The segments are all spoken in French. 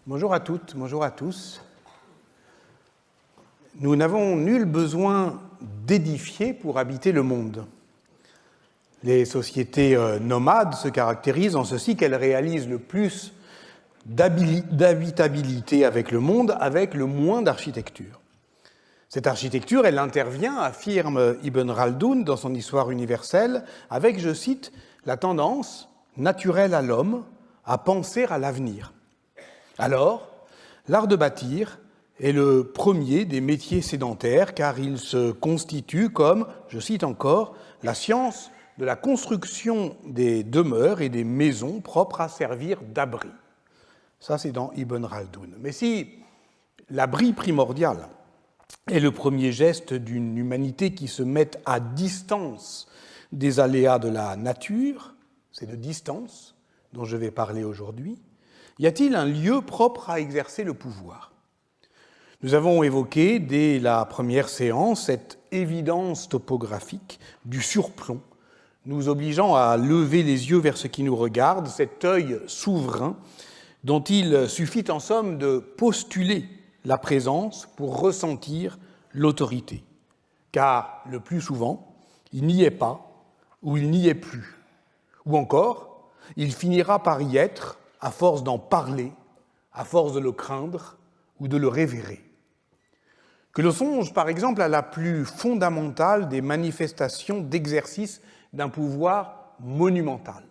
Bonjour à toutes, bonjour à tous. Nous n'avons nul besoin d'édifier pour habiter le monde. Les sociétés nomades se caractérisent en ceci qu'elles réalisent le plus d'habitabilité avec le monde, avec le moins d'architecture. Cette architecture, elle intervient, affirme Ibn Khaldoun dans son Histoire universelle, avec, je cite, la tendance naturelle à l'homme à penser à l'avenir. Alors, l'art de bâtir est le premier des métiers sédentaires car il se constitue comme, je cite encore, la science de la construction des demeures et des maisons propres à servir d'abri. Ça, c'est dans Ibn Khaldoun. Mais si l'abri primordial est le premier geste d'une humanité qui se met à distance des aléas de la nature, c'est de distance dont je vais parler aujourd'hui, y a-t-il un lieu propre à exercer le pouvoir ? Nous avons évoqué dès la première séance cette évidence topographique du surplomb, nous obligeant à lever les yeux vers ce qui nous regarde, cet œil souverain dont il suffit en somme de postuler la présence pour ressentir l'autorité. Car le plus souvent, il n'y est pas ou il n'y est plus. Ou encore, il finira par y être à force d'en parler, à force de le craindre ou de le révérer. Que l'on songe, par exemple, à la plus fondamentale des manifestations d'exercice d'un pouvoir monumental.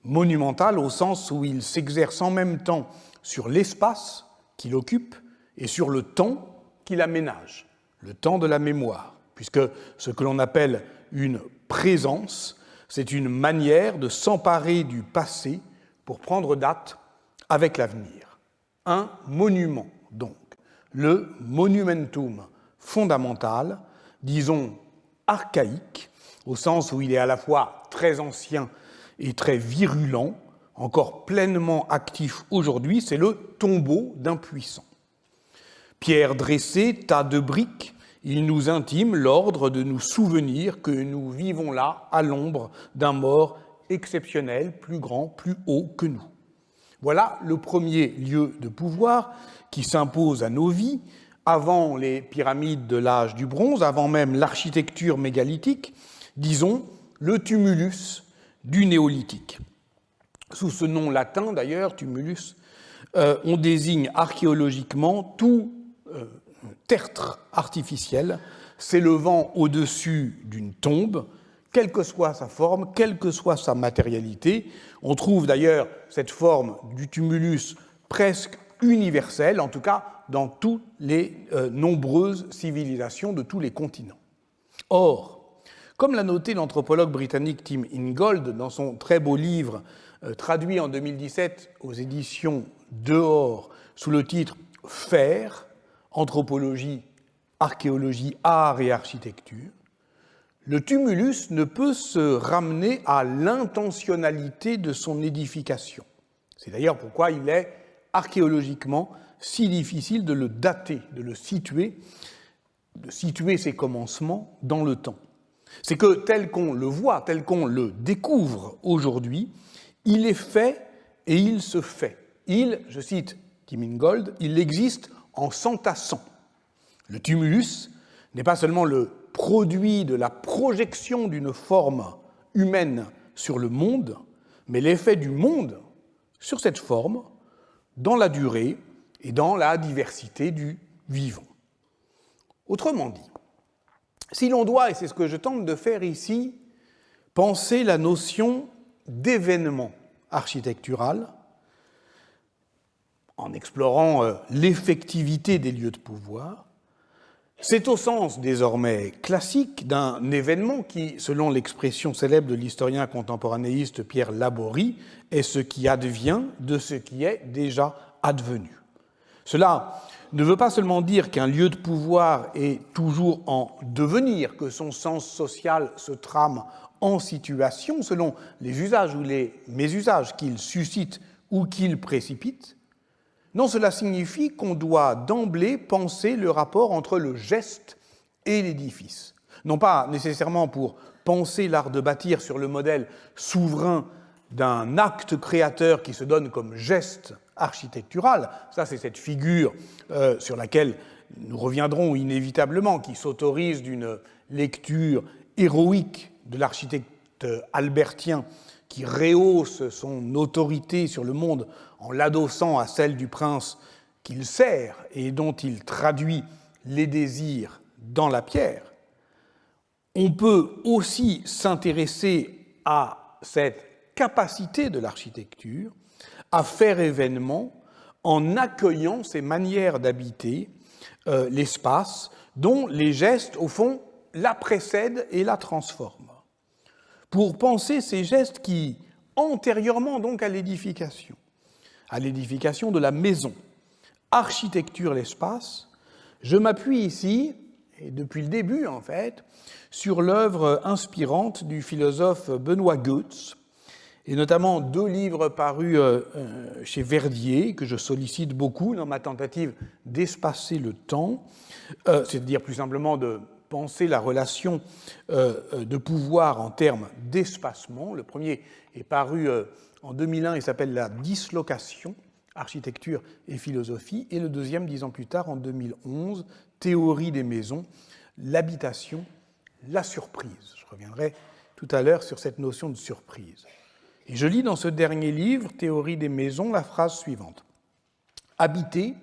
Monumental au sens où il s'exerce en même temps sur l'espace qu'il occupe et sur le temps qu'il aménage, le temps de la mémoire, puisque ce que l'on appelle une présence, c'est une manière de s'emparer du passé pour prendre date avec l'avenir. Un monument, donc, le monumentum fondamental, disons archaïque, au sens où il est à la fois très ancien et très virulent, encore pleinement actif aujourd'hui, c'est le tombeau d'un puissant. Pierre dressée, tas de briques, il nous intime l'ordre de nous souvenir que nous vivons là, à l'ombre d'un mort exceptionnel, plus grand, plus haut que nous. Voilà le premier lieu de pouvoir qui s'impose à nos vies, avant les pyramides de l'âge du bronze, avant même l'architecture mégalithique, disons le tumulus du néolithique. Sous ce nom latin, d'ailleurs, tumulus, on désigne archéologiquement tout tertre artificiel s'élevant au-dessus d'une tombe, quelle que soit sa forme, quelle que soit sa matérialité. On trouve d'ailleurs cette forme du tumulus presque universelle, en tout cas dans toutes les nombreuses civilisations de tous les continents. Or, comme l'a noté l'anthropologue britannique Tim Ingold dans son très beau livre traduit en 2017 aux éditions Dehors sous le titre « Faire, anthropologie, archéologie, art et architecture », le tumulus ne peut se ramener à l'intentionnalité de son édification. C'est d'ailleurs pourquoi il est archéologiquement si difficile de le dater, de situer ses commencements dans le temps. C'est que tel qu'on le voit, tel qu'on le découvre aujourd'hui, il est fait et il se fait. Il, je cite Tim Ingold, il existe en s'entassant. Le tumulus n'est pas seulement le produit de la projection d'une forme humaine sur le monde, mais l'effet du monde sur cette forme dans la durée et dans la diversité du vivant. Autrement dit, si l'on doit, et c'est ce que je tente de faire ici, penser la notion d'événement architectural en explorant l'effectivité des lieux de pouvoir, c'est au sens désormais classique d'un événement qui, selon l'expression célèbre de l'historien contemporanéiste Pierre Laborie, est ce qui advient de ce qui est déjà advenu. Cela ne veut pas seulement dire qu'un lieu de pouvoir est toujours en devenir, que son sens social se trame en situation selon les usages ou les mésusages qu'il suscite ou qu'il précipite. Non, cela signifie qu'on doit d'emblée penser le rapport entre le geste et l'édifice. Non pas nécessairement pour penser l'art de bâtir sur le modèle souverain d'un acte créateur qui se donne comme geste architectural. Ça, c'est cette figure sur laquelle nous reviendrons inévitablement, qui s'autorise d'une lecture héroïque de l'architecte albertien qui rehausse son autorité sur le monde en l'adossant à celle du prince qu'il sert et dont il traduit les désirs dans la pierre. On peut aussi s'intéresser à cette capacité de l'architecture à faire événement en accueillant ces manières d'habiter l'espace dont les gestes, au fond, la précèdent et la transforment. Pour penser ces gestes qui, antérieurement donc à l'édification de la maison, architecture l'espace, je m'appuie ici, et depuis le début en fait, sur l'œuvre inspirante du philosophe Benoît Goetz, et notamment 2 livres parus chez Verdier, que je sollicite beaucoup dans ma tentative d'espacer le temps, c'est-à-dire plus simplement de penser la relation de pouvoir en termes d'espacement. Le premier est paru en 2001 et s'appelle La dislocation, architecture et philosophie, et le deuxième, 10 ans plus tard, en 2011, Théorie des maisons, l'habitation, la surprise. Je reviendrai tout à l'heure sur cette notion de surprise. Et je lis dans ce dernier livre, Théorie des maisons, la phrase suivante. Habiter,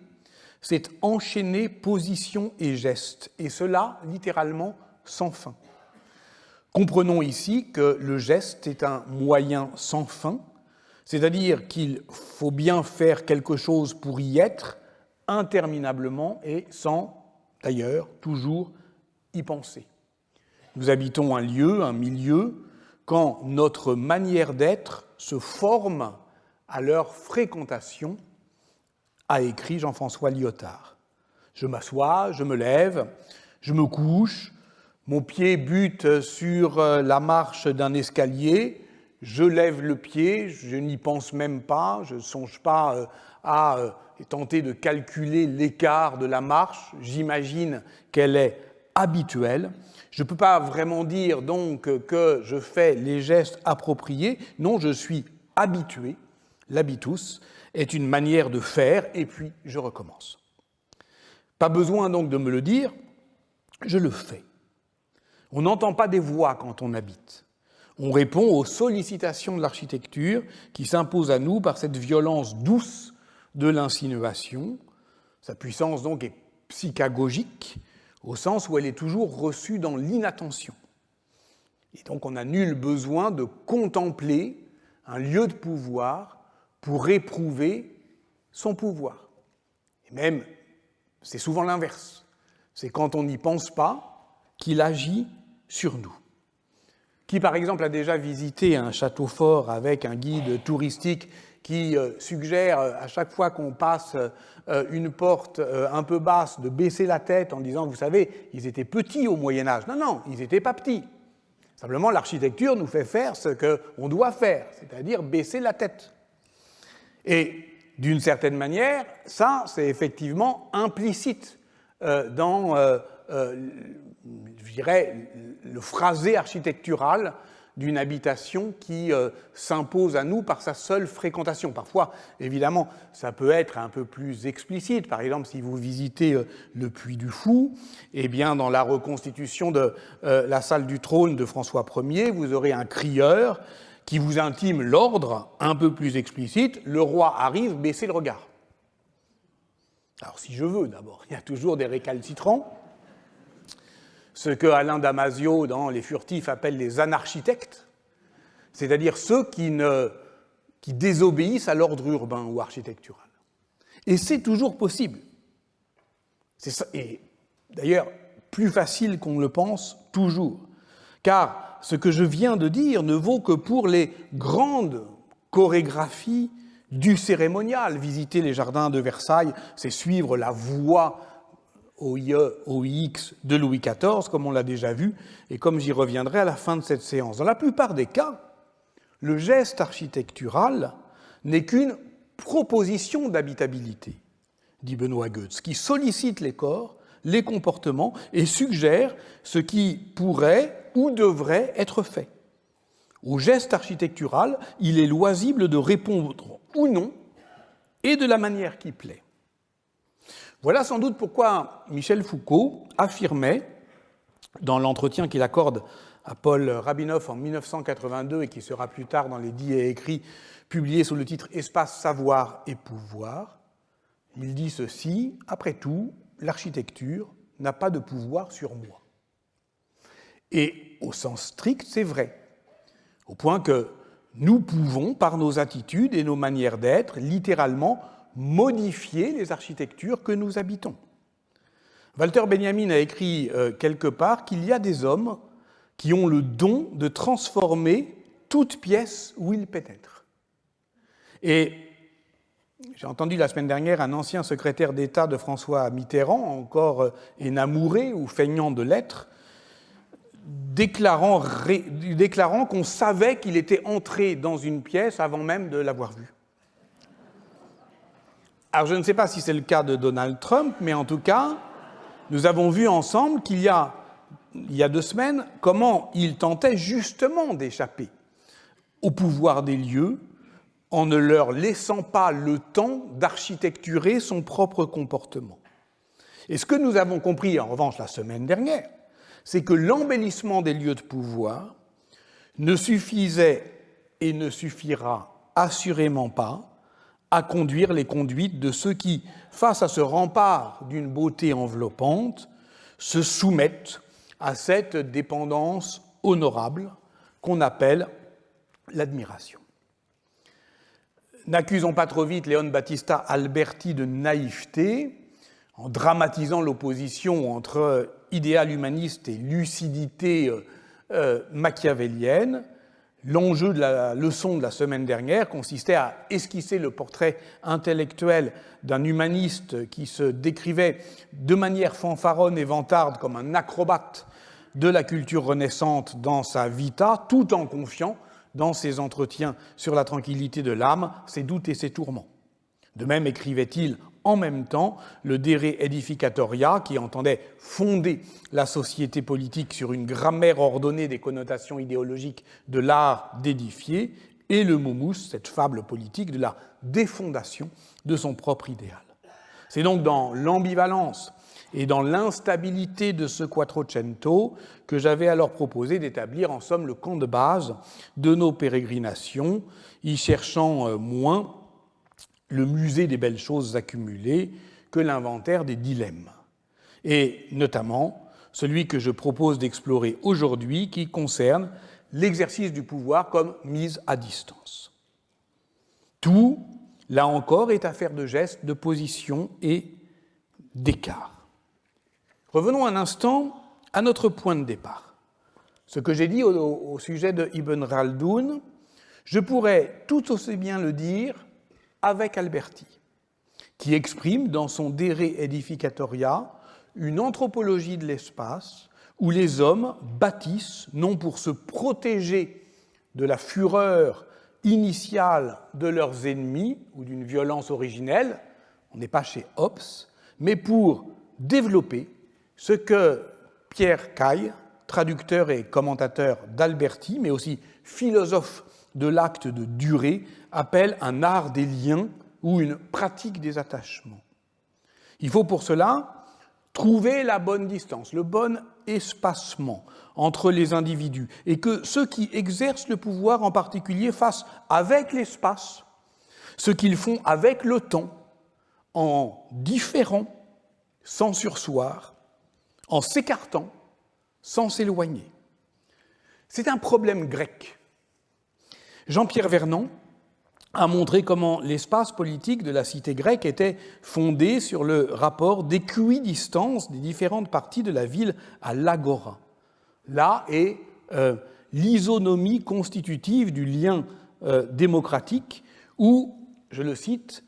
c'est enchaîner position et geste, et cela, littéralement, sans fin. Comprenons ici que le geste est un moyen sans fin, c'est-à-dire qu'il faut bien faire quelque chose pour y être, interminablement et sans, d'ailleurs, toujours y penser. Nous habitons un lieu, un milieu, quand notre manière d'être se forme à leur fréquentation, a écrit Jean-François Lyotard. Je m'assois, je me lève, je me couche, mon pied bute sur la marche d'un escalier, je lève le pied, je n'y pense même pas, je ne songe pas à tenter de calculer l'écart de la marche, j'imagine qu'elle est habituelle. Je ne peux pas vraiment dire donc que je fais les gestes appropriés, non, je suis habitué, l'habitus est une manière de faire, et puis je recommence. Pas besoin donc de me le dire, je le fais. On n'entend pas des voix quand on habite. On répond aux sollicitations de l'architecture qui s'imposent à nous par cette violence douce de l'insinuation. Sa puissance donc est psychagogique, au sens où elle est toujours reçue dans l'inattention. Et donc on n'a nul besoin de contempler un lieu de pouvoir pour éprouver son pouvoir. Et même, c'est souvent l'inverse. C'est quand on n'y pense pas qu'il agit sur nous. Qui, par exemple, a déjà visité un château fort avec un guide touristique qui suggère, à chaque fois qu'on passe une porte un peu basse, de baisser la tête en disant, vous savez, ils étaient petits au Moyen-Âge. Non, non, ils n'étaient pas petits. Simplement, l'architecture nous fait faire ce qu'on doit faire, c'est-à-dire baisser la tête. Et d'une certaine manière, ça, c'est effectivement implicite dans, je dirais, le phrasé architectural d'une habitation qui s'impose à nous par sa seule fréquentation. Parfois, évidemment, ça peut être un peu plus explicite. Par exemple, si vous visitez le Puy du Fou, eh bien, dans la reconstitution de la salle du trône de François Ier, vous aurez un crieur qui vous intime l'ordre un peu plus explicite, le roi arrive, baissez le regard. Alors si je veux, d'abord, il y a toujours des récalcitrants, ce que Alain Damasio, dans Les Furtifs, appelle les anarchitectes, c'est-à-dire ceux qui désobéissent à l'ordre urbain ou architectural. Et c'est toujours possible. C'est ça, et d'ailleurs, plus facile qu'on le pense, toujours. Car ce que je viens de dire ne vaut que pour les grandes chorégraphies du cérémonial. Visiter les jardins de Versailles, c'est suivre la voie OIX de Louis XIV, comme on l'a déjà vu, et comme j'y reviendrai à la fin de cette séance. Dans la plupart des cas, le geste architectural n'est qu'une proposition d'habitabilité, dit Benoît Goetz, qui sollicite les corps, les comportements et suggère ce qui pourrait ou devrait être fait. Au geste architectural, il est loisible de répondre ou non, et de la manière qui plaît. Voilà sans doute pourquoi Michel Foucault affirmait, dans l'entretien qu'il accorde à Paul Rabinoff en 1982 et qui sera plus tard dans les dits et écrits publiés sous le titre « Espace, savoir et pouvoir », il dit ceci: « Après tout, l'architecture n'a pas de pouvoir sur moi. » Et au sens strict, c'est vrai, au point que nous pouvons, par nos attitudes et nos manières d'être, littéralement modifier les architectures que nous habitons. Walter Benjamin a écrit quelque part qu'il y a des hommes qui ont le don de transformer toute pièce où ils pénètrent. Et j'ai entendu la semaine dernière un ancien secrétaire d'État de François Mitterrand, encore énamouré ou feignant de l'être, déclarant qu'on savait qu'il était entré dans une pièce avant même de l'avoir vue. Alors je ne sais pas si c'est le cas de Donald Trump, mais en tout cas, nous avons vu ensemble qu'il y a 2 semaines comment il tentait justement d'échapper au pouvoir des lieux en ne leur laissant pas le temps d'architecturer son propre comportement. Et ce que nous avons compris en revanche la semaine dernière, c'est que l'embellissement des lieux de pouvoir ne suffisait et ne suffira assurément pas à conduire les conduites de ceux qui, face à ce rempart d'une beauté enveloppante, se soumettent à cette dépendance honorable qu'on appelle l'admiration. N'accusons pas trop vite Leon Battista Alberti de naïveté en dramatisant l'opposition entre idéal humaniste et lucidité machiavélienne. L'enjeu de la leçon de la semaine dernière consistait à esquisser le portrait intellectuel d'un humaniste qui se décrivait de manière fanfaronne et vantarde comme un acrobate de la culture renaissante dans sa vita, tout en confiant dans ses entretiens sur la tranquillité de l'âme, ses doutes et ses tourments. De même écrivait-il en même temps le De Re Edificatoria, qui entendait fonder la société politique sur une grammaire ordonnée des connotations idéologiques de l'art d'édifier, et le Momus, cette fable politique de la défondation de son propre idéal. C'est donc dans l'ambivalence et dans l'instabilité de ce Quattrocento que j'avais alors proposé d'établir en somme le camp de base de nos pérégrinations, y cherchant moins le musée des belles choses accumulées que l'inventaire des dilemmes. Et notamment celui que je propose d'explorer aujourd'hui qui concerne l'exercice du pouvoir comme mise à distance. Tout, là encore, est affaire de gestes, de position et d'écart. Revenons un instant à notre point de départ. Ce que j'ai dit au sujet de Ibn Khaldoun, je pourrais tout aussi bien le dire avec Alberti, qui exprime dans son De Re Edificatoria une anthropologie de l'espace où les hommes bâtissent, non pour se protéger de la fureur initiale de leurs ennemis ou d'une violence originelle, on n'est pas chez Hobbes, mais pour développer ce que Pierre Caille, traducteur et commentateur d'Alberti, mais aussi philosophe de l'acte de durée, appelle un art des liens ou une pratique des attachements. Il faut pour cela trouver la bonne distance, le bon espacement entre les individus, et que ceux qui exercent le pouvoir en particulier fassent avec l'espace ce qu'ils font avec le temps, en différant sans surseoir, en s'écartant sans s'éloigner. C'est un problème grec. Jean-Pierre Vernant a montré comment l'espace politique de la cité grecque était fondé sur le rapport d'équidistance des différentes parties de la ville à l'agora. Là est l'isonomie constitutive du lien démocratique où, je cite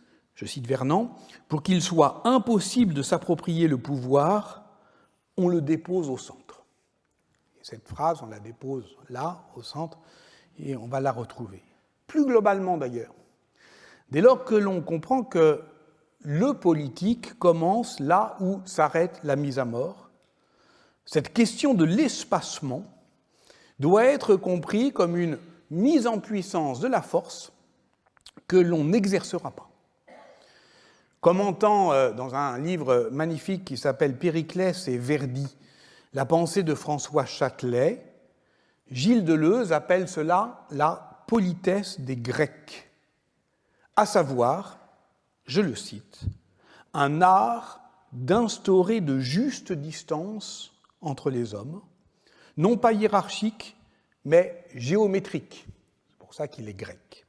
Vernant, pour qu'il soit impossible de s'approprier le pouvoir, on le dépose au centre. Et cette phrase, on la dépose là, au centre, et on va la retrouver. Plus globalement d'ailleurs, dès lors que l'on comprend que le politique commence là où s'arrête la mise à mort, cette question de l'espacement doit être comprise comme une mise en puissance de la force que l'on n'exercera pas. Commentant dans un livre magnifique qui s'appelle Périclès et Verdi, la pensée de François Châtelet, Gilles Deleuze appelle cela la politesse des Grecs, à savoir, je le cite, un art d'instaurer de justes distances entre les hommes, non pas hiérarchiques, mais géométriques, c'est pour ça qu'il est grec,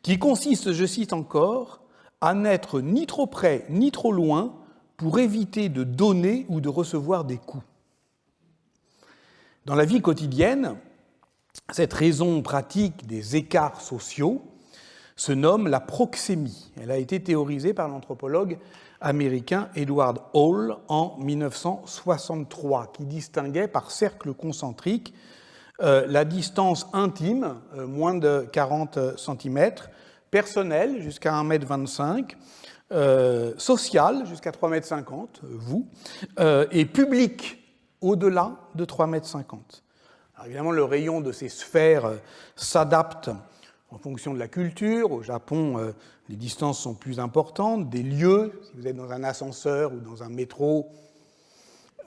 qui consiste, je cite encore, à n'être ni trop près ni trop loin pour éviter de donner ou de recevoir des coups. Dans la vie quotidienne, cette raison pratique des écarts sociaux se nomme la proxémie. Elle a été théorisée par l'anthropologue américain Edward Hall en 1963, qui distinguait par cercle concentrique la distance intime, moins de 40 cm, personnelle, jusqu'à 1,25 m, sociale, jusqu'à 3,50 m, vous, et publique, au-delà de 3,50 m. Alors évidemment, le rayon de ces sphères s'adapte en fonction de la culture. Au Japon, les distances sont plus importantes. Des lieux, si vous êtes dans un ascenseur ou dans un métro,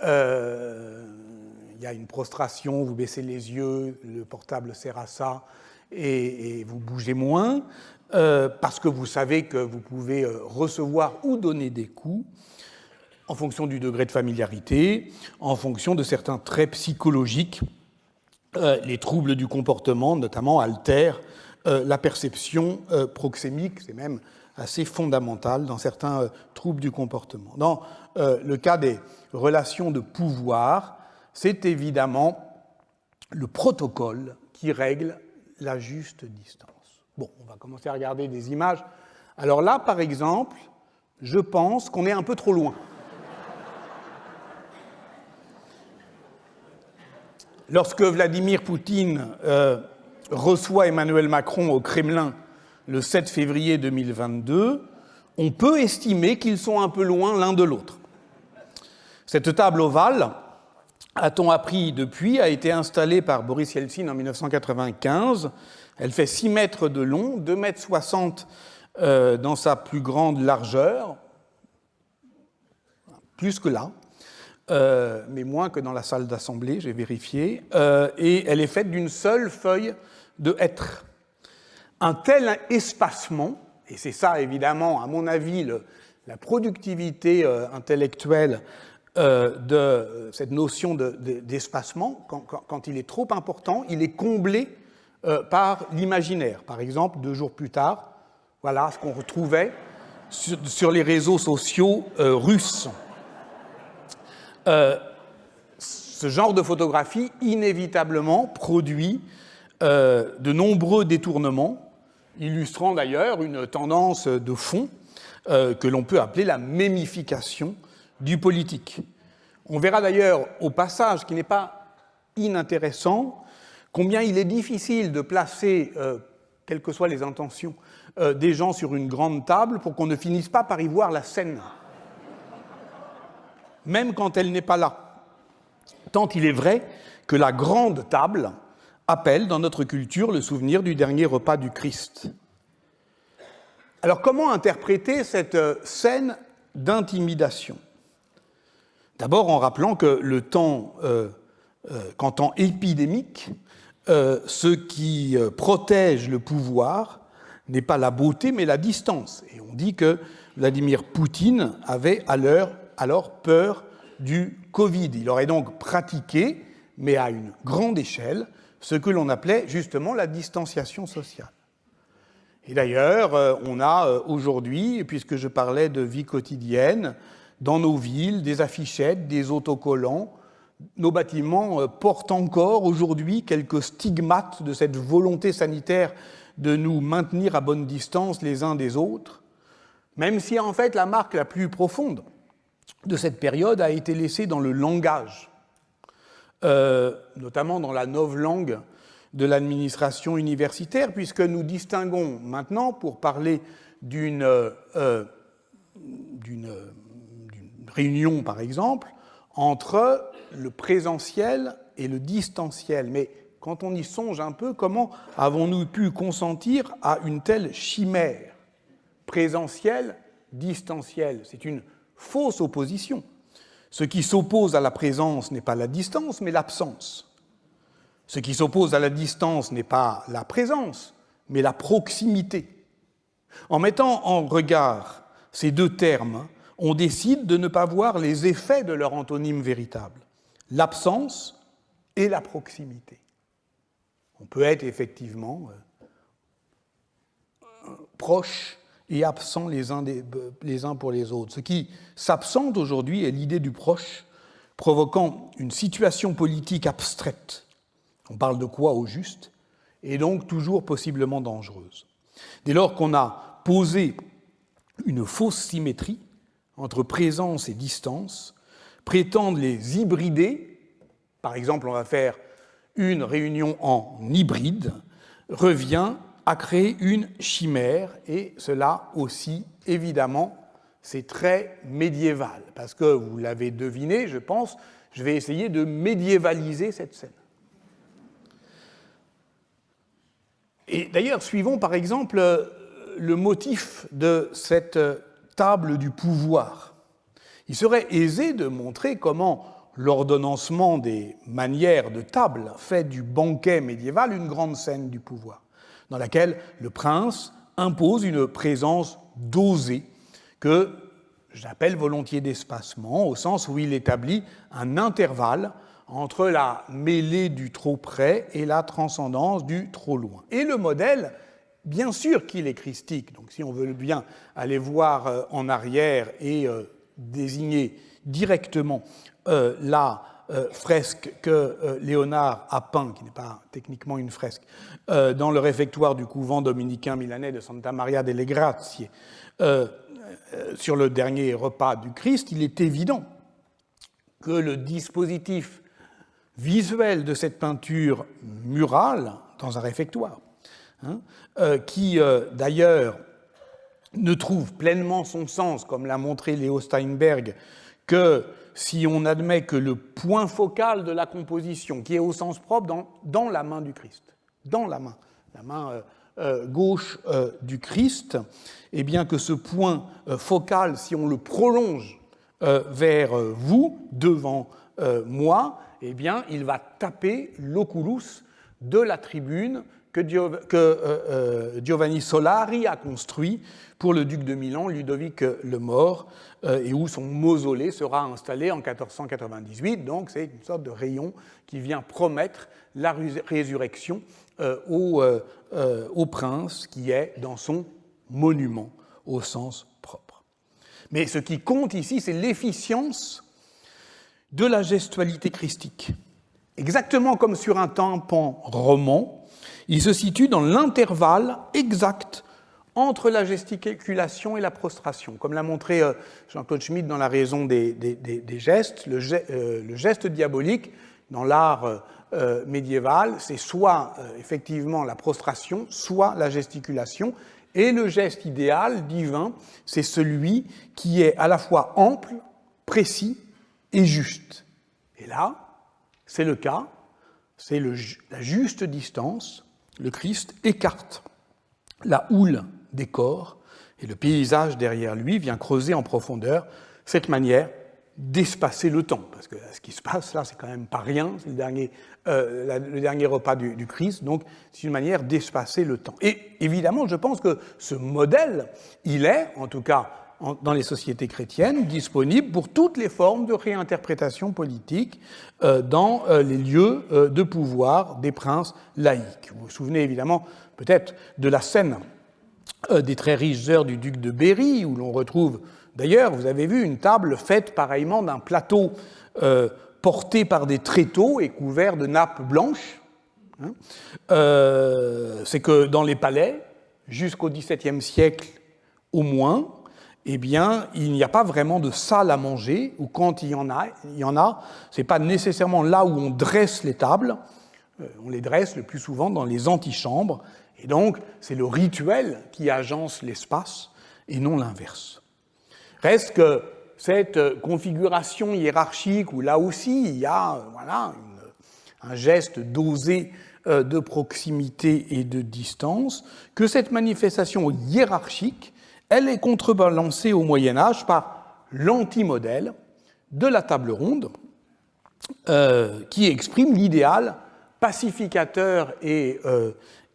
il y a une prostration, vous baissez les yeux, le portable sert à ça, et vous bougez moins, parce que vous savez que vous pouvez recevoir ou donner des coups, en fonction du degré de familiarité, en fonction de certains traits psychologiques. Les troubles du comportement, notamment, altèrent la perception proxémique, c'est même assez fondamental dans certains troubles du comportement. Dans le cas des relations de pouvoir, c'est évidemment le protocole qui règle la juste distance. Bon, on va commencer à regarder des images. Alors là, par exemple, je pense qu'on est un peu trop loin. Lorsque Vladimir Poutine reçoit Emmanuel Macron au Kremlin le 7 février 2022, on peut estimer qu'ils sont un peu loin l'un de l'autre. Cette table ovale, a-t-on appris depuis, a été installée par Boris Yeltsin en 1995. Elle fait 6 mètres de long, 2,60 m dans sa plus grande largeur, plus que là, mais moins que dans la salle d'assemblée, j'ai vérifié, et elle est faite d'une seule feuille de hêtre. Un tel espacement, et c'est ça évidemment, à mon avis, la productivité intellectuelle de cette notion d'espacement, quand il est trop important, il est comblé par l'imaginaire. Par exemple, 2 jours plus tard, voilà ce qu'on retrouvait sur les réseaux sociaux russes. Ce genre de photographie, inévitablement, produit de nombreux détournements, illustrant d'ailleurs une tendance de fond que l'on peut appeler la mémification du politique. On verra d'ailleurs au passage, qui n'est pas inintéressant, combien il est difficile de placer, quelles que soient les intentions, des gens sur une grande table pour qu'on ne finisse pas par y voir la scène, même quand elle n'est pas là. Tant il est vrai que la grande table appelle dans notre culture le souvenir du dernier repas du Christ. Alors comment interpréter cette scène d'intimidation ? D'abord en rappelant que le temps, qu'en temps épidémique, ce qui protège le pouvoir n'est pas la beauté mais la distance. Et on dit que Vladimir Poutine avait alors peur du Covid. Il aurait donc pratiqué, mais à une grande échelle, ce que l'on appelait justement la distanciation sociale. Et d'ailleurs, on a aujourd'hui, puisque je parlais de vie quotidienne, dans nos villes, des affichettes, des autocollants. Nos bâtiments portent encore aujourd'hui quelques stigmates de cette volonté sanitaire de nous maintenir à bonne distance les uns des autres, même si en fait la marque la plus profonde de cette période a été laissée dans le langage, notamment dans la novlangue de l'administration universitaire, puisque nous distinguons maintenant, pour parler d'une réunion par exemple, entre le présentiel et le distanciel. Mais quand on y songe un peu, comment avons-nous pu consentir à une telle chimère présentielle, distancielle? C'est une fausse opposition. Ce qui s'oppose à la présence n'est pas la distance, mais l'absence. Ce qui s'oppose à la distance n'est pas la présence, mais la proximité. En mettant en regard ces deux termes, on décide de ne pas voir les effets de leur antonyme véritable, l'absence et la proximité. On peut être effectivement proches et absents les uns pour les autres. Ce qui s'absente aujourd'hui est l'idée du proche, provoquant une situation politique abstraite. On parle de quoi au juste, et donc toujours possiblement dangereuse. Dès lors qu'on a posé une fausse symétrie entre présence et distance, prétendent les hybrider, par exemple on va faire une réunion en hybride, revient à créer une chimère, et cela aussi, évidemment, c'est très médiéval, parce que vous l'avez deviné, je pense, je vais essayer de médiévaliser cette scène. Et d'ailleurs, suivons par exemple le motif de cette table du pouvoir. Il serait aisé de montrer comment l'ordonnancement des manières de table fait du banquet médiéval une grande scène du pouvoir, dans laquelle le prince impose une présence dosée que j'appelle volontiers d'espacement, au sens où il établit un intervalle entre la mêlée du trop près et la transcendance du trop loin. Et le modèle, bien sûr qu'il est christique, donc si on veut bien aller voir en arrière et désigner directement la fresque que Léonard a peint, qui n'est pas techniquement une fresque, dans le réfectoire du couvent dominicain milanais de Santa Maria delle Grazie, sur le dernier repas du Christ, il est évident que le dispositif visuel de cette peinture murale dans un réfectoire, qui d'ailleurs ne trouve pleinement son sens, comme l'a montré Léo Steinberg, que si on admet que le point focal de la composition, qui est au sens propre dans la main du Christ, dans la main gauche du Christ, et bien que ce point focal, si on le prolonge vers vous, devant moi, eh bien, il va taper l'oculus de la tribune que Giovanni Solari a construit pour le duc de Milan, Ludovic le Mort, et où son mausolée sera installé en 1498. Donc c'est une sorte de rayon qui vient promettre la résurrection au prince qui est dans son monument au sens propre. Mais ce qui compte ici, c'est l'efficience de la gestualité christique. Exactement comme sur un tympan roman, il se situe dans l'intervalle exact entre la gesticulation et la prostration. Comme l'a montré Jean-Claude Schmitt dans La raison des gestes, le geste diabolique dans l'art médiéval, c'est soit effectivement la prostration, soit la gesticulation, et le geste idéal divin, c'est celui qui est à la fois ample, précis et juste. Et là, c'est le cas, c'est la juste distance. Le Christ écarte la houle des corps et le paysage derrière lui vient creuser en profondeur cette manière d'espacer le temps. Parce que ce qui se passe là, c'est quand même pas rien, c'est le dernier repas du Christ, donc c'est une manière d'espacer le temps. Et évidemment, je pense que ce modèle, il est, en tout cas dans les sociétés chrétiennes, disponible pour toutes les formes de réinterprétation politique dans les lieux de pouvoir des princes laïcs. Vous vous souvenez évidemment peut-être de la scène des très riches heures du duc de Berry, où l'on retrouve, d'ailleurs, vous avez vu, une table faite pareillement d'un plateau porté par des tréteaux et couvert de nappes blanches. C'est que dans les palais, jusqu'au XVIIe siècle au moins, eh bien, il n'y a pas vraiment de salle à manger, ou quand il y en a, c'est pas nécessairement là où on dresse les tables, on les dresse le plus souvent dans les antichambres, et donc c'est le rituel qui agence l'espace, et non l'inverse. Reste que cette configuration hiérarchique, où là aussi il y a un geste dosé de proximité et de distance, que cette manifestation hiérarchique, elle est contrebalancée au Moyen-Âge par l'antimodèle de la table ronde, qui exprime l'idéal pacificateur et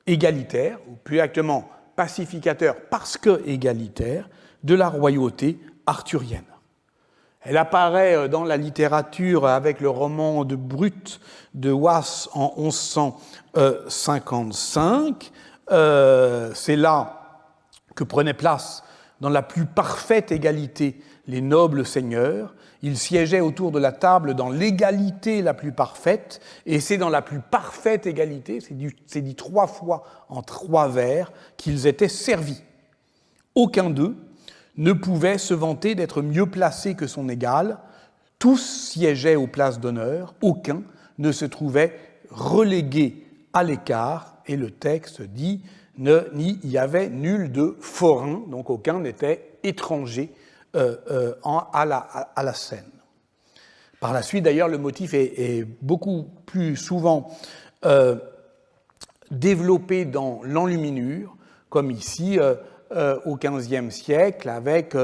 égalitaire, ou plus exactement pacificateur parce que égalitaire, de la royauté arthurienne. Elle apparaît dans la littérature avec le roman de Brut de Wace en 1155. C'est là que prenaient place, dans la plus parfaite égalité, les nobles seigneurs. Ils siégeaient autour de la table dans l'égalité la plus parfaite, et c'est dans la plus parfaite égalité, c'est dit 3 fois en 3 vers, qu'ils étaient servis. Aucun d'eux ne pouvait se vanter d'être mieux placé que son égal. Tous siégeaient aux places d'honneur, aucun ne se trouvait relégué à l'écart, et le texte dit n'y y avait nul de forain, donc aucun n'était étranger à la scène. Par la suite, d'ailleurs, le motif est beaucoup plus souvent développé dans l'enluminure, comme ici au XVe siècle, avec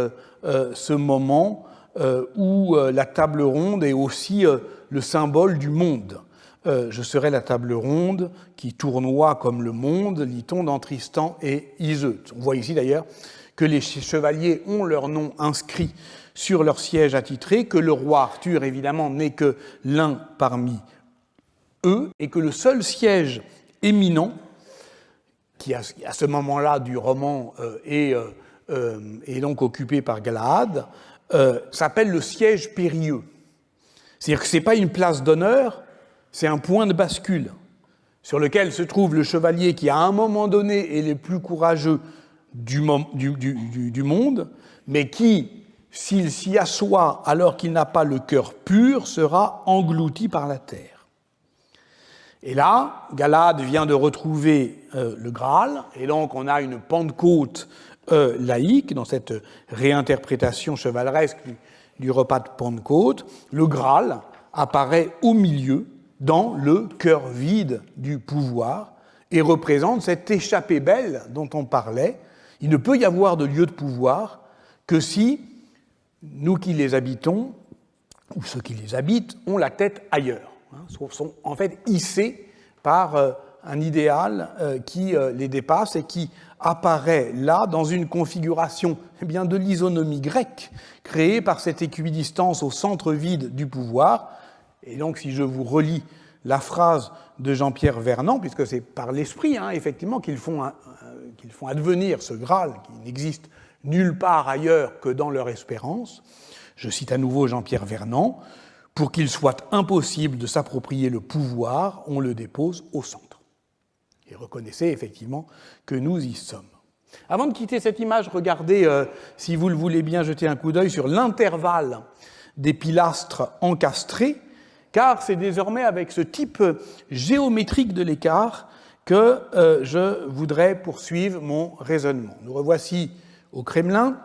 ce moment où la table ronde est aussi le symbole du monde. Je serai la table ronde qui tournoie comme le monde, lit-on dans Tristan et Iseut. On voit ici d'ailleurs que les chevaliers ont leur nom inscrit sur leur siège attitré, que le roi Arthur, évidemment, n'est que l'un parmi eux, et que le seul siège éminent, qui à ce moment-là du roman est donc occupé par Galahad, s'appelle le siège périlleux. C'est-à-dire que ce n'est pas une place d'honneur, c'est un point de bascule sur lequel se trouve le chevalier qui, à un moment donné, est le plus courageux du monde, mais qui, s'il s'y assoit alors qu'il n'a pas le cœur pur, sera englouti par la terre. Et là, Galahad vient de retrouver le Graal, et donc on a une Pentecôte laïque dans cette réinterprétation chevaleresque du repas de Pentecôte. Le Graal apparaît au milieu, dans le cœur vide du pouvoir, et représente cette échappée belle dont on parlait. Il ne peut y avoir de lieu de pouvoir que si nous qui les habitons, ou ceux qui les habitent, ont la tête ailleurs, sont en fait hissés par un idéal qui les dépasse et qui apparaît là dans une configuration de l'isonomie grecque créée par cette équidistance au centre vide du pouvoir. Et donc, si je vous relis la phrase de Jean-Pierre Vernant, puisque c'est par l'esprit, effectivement, qu'ils font advenir ce Graal qui n'existe nulle part ailleurs que dans leur espérance, je cite à nouveau Jean-Pierre Vernant, « Pour qu'il soit impossible de s'approprier le pouvoir, on le dépose au centre. » Et reconnaissez effectivement que nous y sommes. Avant de quitter cette image, regardez, si vous le voulez bien, jeter un coup d'œil sur l'intervalle des pilastres encastrés, car c'est désormais avec ce type géométrique de l'écart que je voudrais poursuivre mon raisonnement. Nous revoici au Kremlin,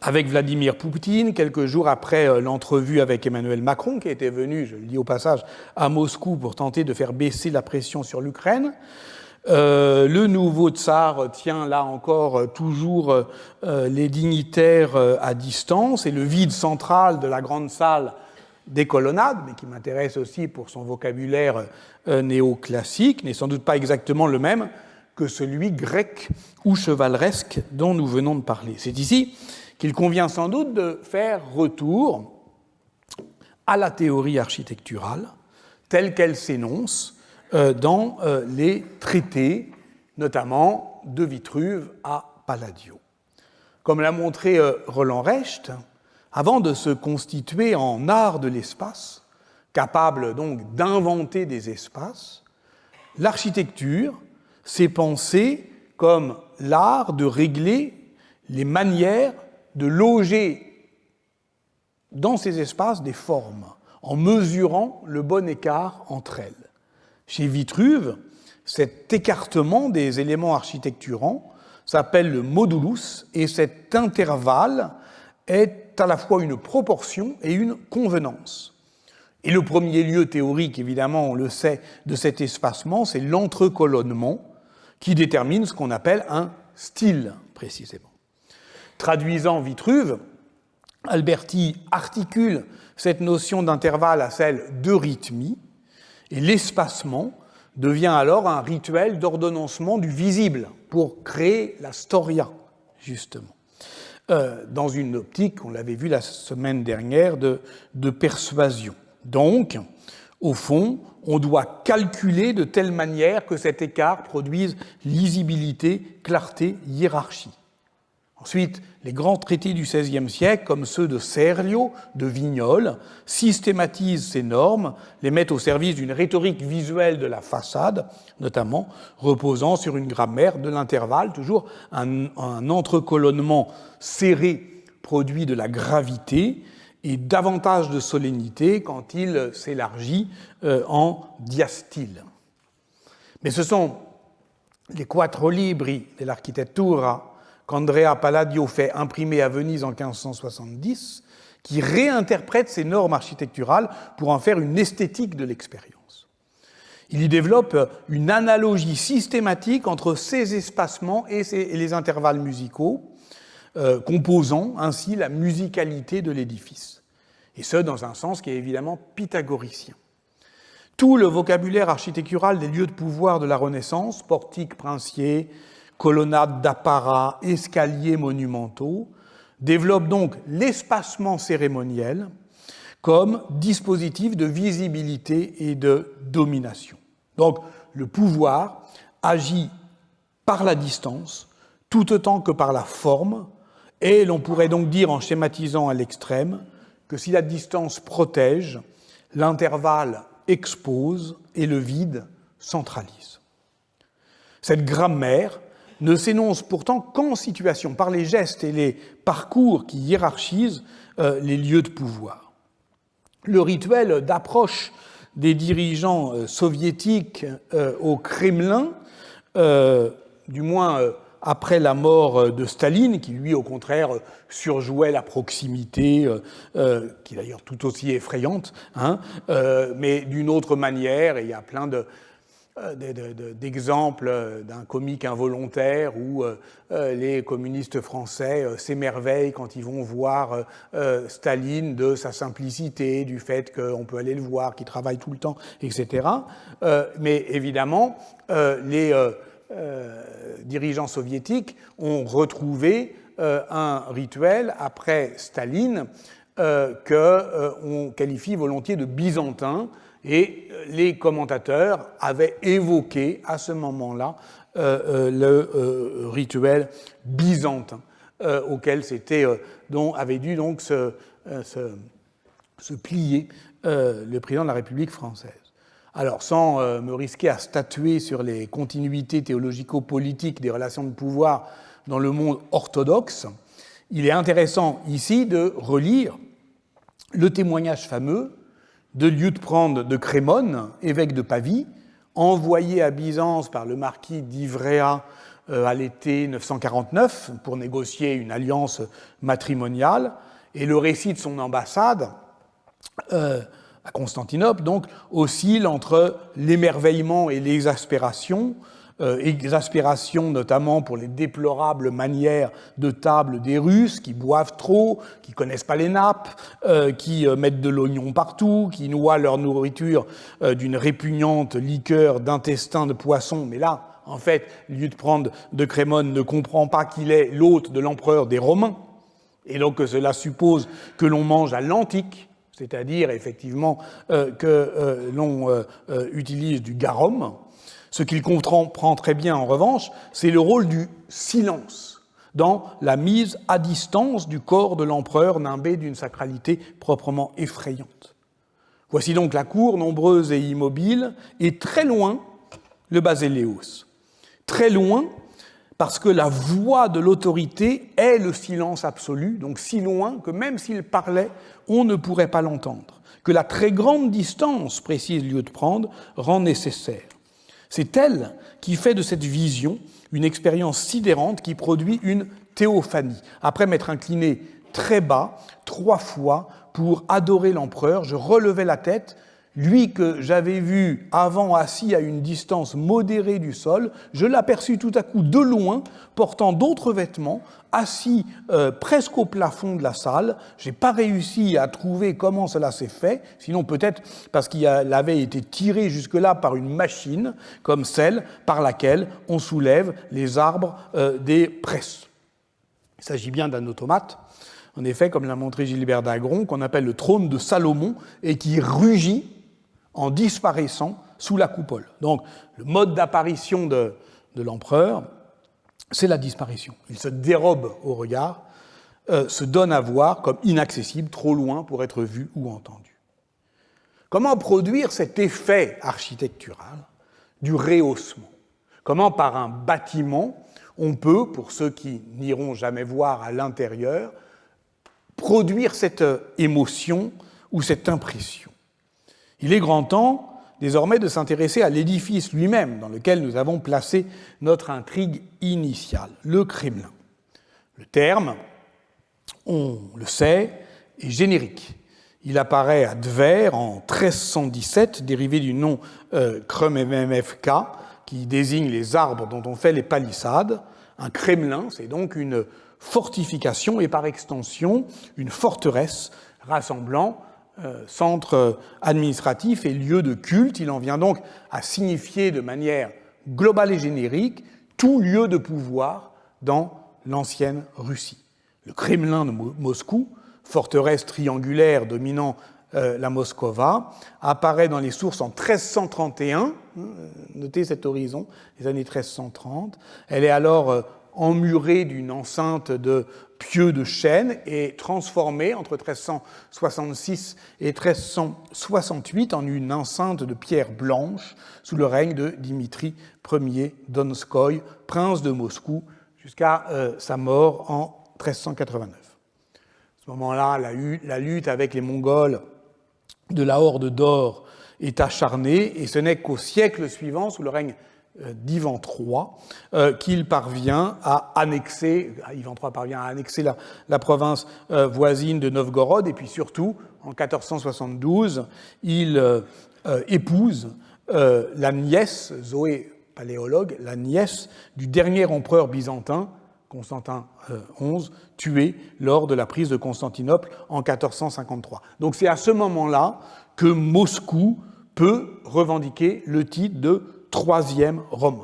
avec Vladimir Poutine, quelques jours après l'entrevue avec Emmanuel Macron, qui était venu, je le dis au passage, à Moscou pour tenter de faire baisser la pression sur l'Ukraine. Le nouveau tsar tient là encore toujours les dignitaires à distance, et le vide central de la grande salle des colonnades, mais qui m'intéresse aussi pour son vocabulaire néoclassique, n'est sans doute pas exactement le même que celui grec ou chevaleresque dont nous venons de parler. C'est ici qu'il convient sans doute de faire retour à la théorie architecturale telle qu'elle s'énonce dans les traités, notamment de Vitruve à Palladio. Comme l'a montré Roland Recht, avant de se constituer en art de l'espace, capable donc d'inventer des espaces, l'architecture s'est pensée comme l'art de régler les manières de loger dans ces espaces des formes, en mesurant le bon écart entre elles. Chez Vitruve, cet écartement des éléments architecturants s'appelle le modulus, et cet intervalle est à la fois une proportion et une convenance. Et le premier lieu théorique, évidemment, on le sait, de cet espacement, c'est l'entrecolonnement, qui détermine ce qu'on appelle un style, précisément. Traduisant Vitruve, Alberti articule cette notion d'intervalle à celle de rythmie, et l'espacement devient alors un rituel d'ordonnancement du visible pour créer la storia, justement, dans une optique, on l'avait vu la semaine dernière, de persuasion. Donc, au fond, on doit calculer de telle manière que cet écart produise lisibilité, clarté, hiérarchie. Ensuite, les grands traités du XVIe siècle, comme ceux de Serlio, de Vignole, systématisent ces normes, les mettent au service d'une rhétorique visuelle de la façade, notamment reposant sur une grammaire de l'intervalle, toujours un entrecolonnement serré produit de la gravité et davantage de solennité quand il s'élargit en diastyle. Mais ce sont les Quattro Libri dell'Architettura qu'Andrea Palladio fait imprimer à Venise en 1570, qui réinterprète ces normes architecturales pour en faire une esthétique de l'expérience. Il y développe une analogie systématique entre ces espacements et les intervalles musicaux, composant ainsi la musicalité de l'édifice. Et ce, dans un sens qui est évidemment pythagoricien. Tout le vocabulaire architectural des lieux de pouvoir de la Renaissance, portiques princiers, colonnades d'apparat, escaliers monumentaux, développe donc l'espacement cérémoniel comme dispositif de visibilité et de domination. Donc, le pouvoir agit par la distance, tout autant que par la forme, et l'on pourrait donc dire, en schématisant à l'extrême, que si la distance protège, l'intervalle expose et le vide centralise. Cette grammaire ne s'énonce pourtant qu'en situation, par les gestes et les parcours qui hiérarchisent les lieux de pouvoir. Le rituel d'approche des dirigeants soviétiques au Kremlin, du moins après la mort de Staline, qui lui, au contraire, surjouait la proximité, qui est d'ailleurs tout aussi effrayante, mais d'une autre manière, et il y a plein d'exemples d'un comique involontaire où les communistes français s'émerveillent quand ils vont voir Staline de sa simplicité, du fait qu'on peut aller le voir, qu'il travaille tout le temps, etc. Mais évidemment, les dirigeants soviétiques ont retrouvé un rituel après Staline qu'on qualifie volontiers de byzantin, et les commentateurs avaient évoqué à ce moment-là le rituel byzantin auquel dont avait dû donc se plier le président de la République française. Alors, sans me risquer à statuer sur les continuités théologico-politiques des relations de pouvoir dans le monde orthodoxe, il est intéressant ici de relire le témoignage fameux de Liutprand de Crémone, évêque de Pavie, envoyé à Byzance par le marquis d'Ivrea à l'été 949 pour négocier une alliance matrimoniale, et le récit de son ambassade à Constantinople, donc, oscille entre l'émerveillement et l'exaspération, exaspération notamment pour les déplorables manières de table des Russes qui boivent trop, qui connaissent pas les nappes, qui mettent de l'oignon partout, qui noient leur nourriture d'une répugnante liqueur d'intestin de poisson. Mais là, en fait, Liutprand de Crémone ne comprend pas qu'il est l'hôte de l'empereur des Romains, et donc que cela suppose que l'on mange à l'antique, c'est-à-dire effectivement que l'on utilise du garum. Ce qu'il comprend très bien, en revanche, c'est le rôle du silence dans la mise à distance du corps de l'empereur nimbé d'une sacralité proprement effrayante. Voici donc la cour, nombreuse et immobile, et très loin, le basileus. Très loin, parce que la voix de l'autorité est le silence absolu, donc si loin que même s'il parlait, on ne pourrait pas l'entendre, que la très grande distance, précise Liutprand, rend nécessaire. C'est elle qui fait de cette vision une expérience sidérante qui produit une théophanie. Après m'être incliné très bas 3 fois pour adorer l'empereur. Je relevais la tête. Lui que j'avais vu avant assis à une distance modérée du sol, je l'aperçus tout à coup de loin, portant d'autres vêtements, assis presque au plafond de la salle. Je n'ai pas réussi à trouver comment cela s'est fait, sinon peut-être parce qu'il avait été tiré jusque-là par une machine, comme celle par laquelle on soulève les arbres des presses. Il s'agit bien d'un automate, en effet, comme l'a montré Gilbert Dagron, qu'on appelle le trône de Salomon, et qui rugit en disparaissant sous la coupole. Donc, le mode d'apparition de l'empereur, c'est la disparition. Il se dérobe au regard, se donne à voir comme inaccessible, trop loin pour être vu ou entendu. Comment produire cet effet architectural du rehaussement? Comment, par un bâtiment, on peut, pour ceux qui n'iront jamais voir à l'intérieur, produire cette émotion ou cette impression? Il est grand temps, désormais, de s'intéresser à l'édifice lui-même dans lequel nous avons placé notre intrigue initiale, le Kremlin. Le terme, on le sait, est générique. Il apparaît à Tver en 1317, dérivé du nom Kremevka, qui désigne les arbres dont on fait les palissades. Un Kremlin, c'est donc une fortification et par extension une forteresse rassemblant centre administratif et lieu de culte. Il en vient donc à signifier de manière globale et générique tout lieu de pouvoir dans l'ancienne Russie. Le Kremlin de Moscou, forteresse triangulaire dominant la Moscova, apparaît dans les sources en 1331, notez cet horizon, les années 1330. Elle est alors emmurée d'une enceinte de pieux de chêne et transformée entre 1366 et 1368 en une enceinte de pierre blanche sous le règne de Dimitri Ier Donskoï, prince de Moscou, jusqu'à sa mort en 1389. À ce moment-là, la lutte avec les Mongols de la Horde d'Or est acharnée, et ce n'est qu'au siècle suivant, sous le règne d'Ivan III, qu'il parvient à annexer, la province voisine de Novgorod, et puis surtout, en 1472, il épouse la nièce, Zoé Paléologue, la nièce du dernier empereur byzantin, Constantin XI, tué lors de la prise de Constantinople en 1453. Donc c'est à ce moment-là que Moscou peut revendiquer le titre de troisième Rome.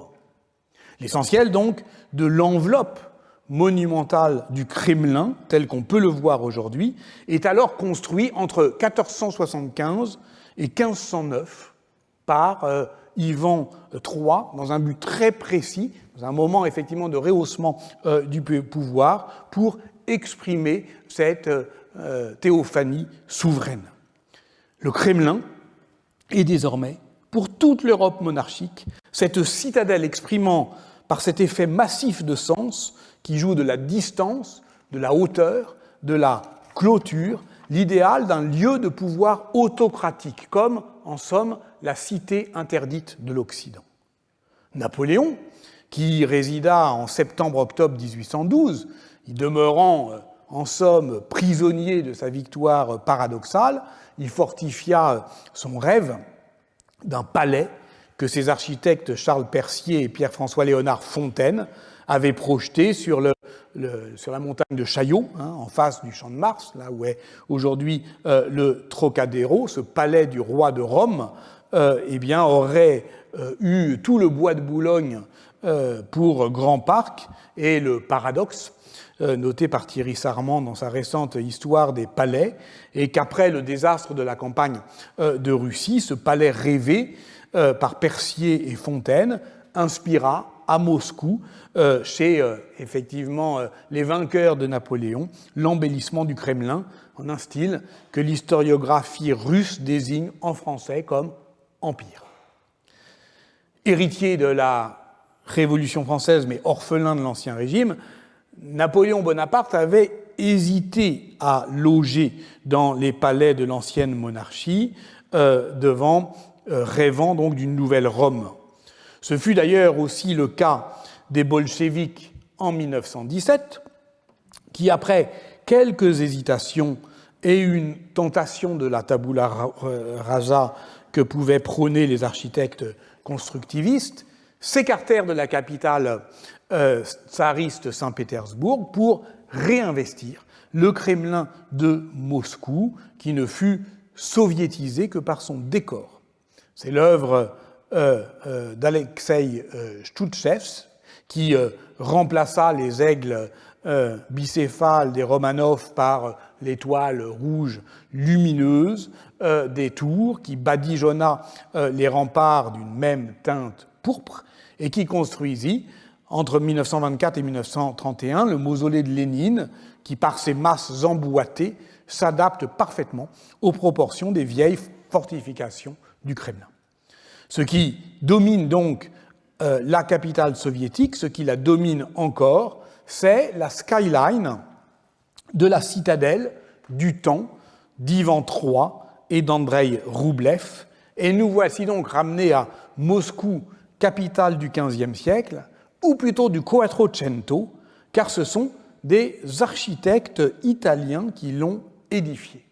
L'essentiel, donc, de l'enveloppe monumentale du Kremlin, tel qu'on peut le voir aujourd'hui, est alors construit entre 1475 et 1509 par Ivan III, dans un but très précis, dans un moment effectivement de rehaussement du pouvoir, pour exprimer cette théophanie souveraine. Le Kremlin est désormais, pour toute l'Europe monarchique, cette citadelle exprimant par cet effet massif de sens qui joue de la distance, de la hauteur, de la clôture, l'idéal d'un lieu de pouvoir autocratique, comme, en somme, la cité interdite de l'Occident. Napoléon, qui résida en septembre-octobre 1812, y demeurant, en somme, prisonnier de sa victoire paradoxale, il fortifia son rêve d'un palais que ses architectes Charles Percier et Pierre-François Léonard Fontaine avaient projeté sur la montagne de Chaillot, en face du Champ de Mars, là où est aujourd'hui le Trocadéro. Ce palais du roi de Rome aurait eu tout le bois de Boulogne pour grand parc, et le paradoxe noté par Thierry Sarment dans sa récente Histoire des palais, et qu'après le désastre de la campagne de Russie, ce palais rêvé par Percier et Fontaine inspira à Moscou, chez effectivement les vainqueurs de Napoléon, l'embellissement du Kremlin en un style que l'historiographie russe désigne en français comme empire. Héritier de la Révolution française, mais orphelin de l'Ancien Régime, Napoléon Bonaparte avait hésité à loger dans les palais de l'ancienne monarchie, rêvant donc d'une nouvelle Rome. Ce fut d'ailleurs aussi le cas des bolcheviks en 1917, qui, après quelques hésitations et une tentation de la tabula rasa que pouvaient prôner les architectes constructivistes, s'écartèrent de la capitale tsariste Saint-Pétersbourg pour réinvestir le Kremlin de Moscou, qui ne fut soviétisé que par son décor. C'est l'œuvre d'Alexei Stoutchev, qui remplaça les aigles bicéphales des Romanov par l'étoile rouge lumineuse des tours, qui badigeonna les remparts d'une même teinte pourpre, et qui construisit, entre 1924 et 1931, le mausolée de Lénine, qui, par ses masses emboîtées, s'adapte parfaitement aux proportions des vieilles fortifications du Kremlin. Ce qui domine donc la capitale soviétique, ce qui la domine encore, c'est la skyline de la citadelle du temps d'Ivan III et d'Andrei Roublev. Et nous voici donc ramenés à Moscou, capitale du XVe siècle, ou plutôt du Quattrocento, car ce sont des architectes italiens qui l'ont édifié.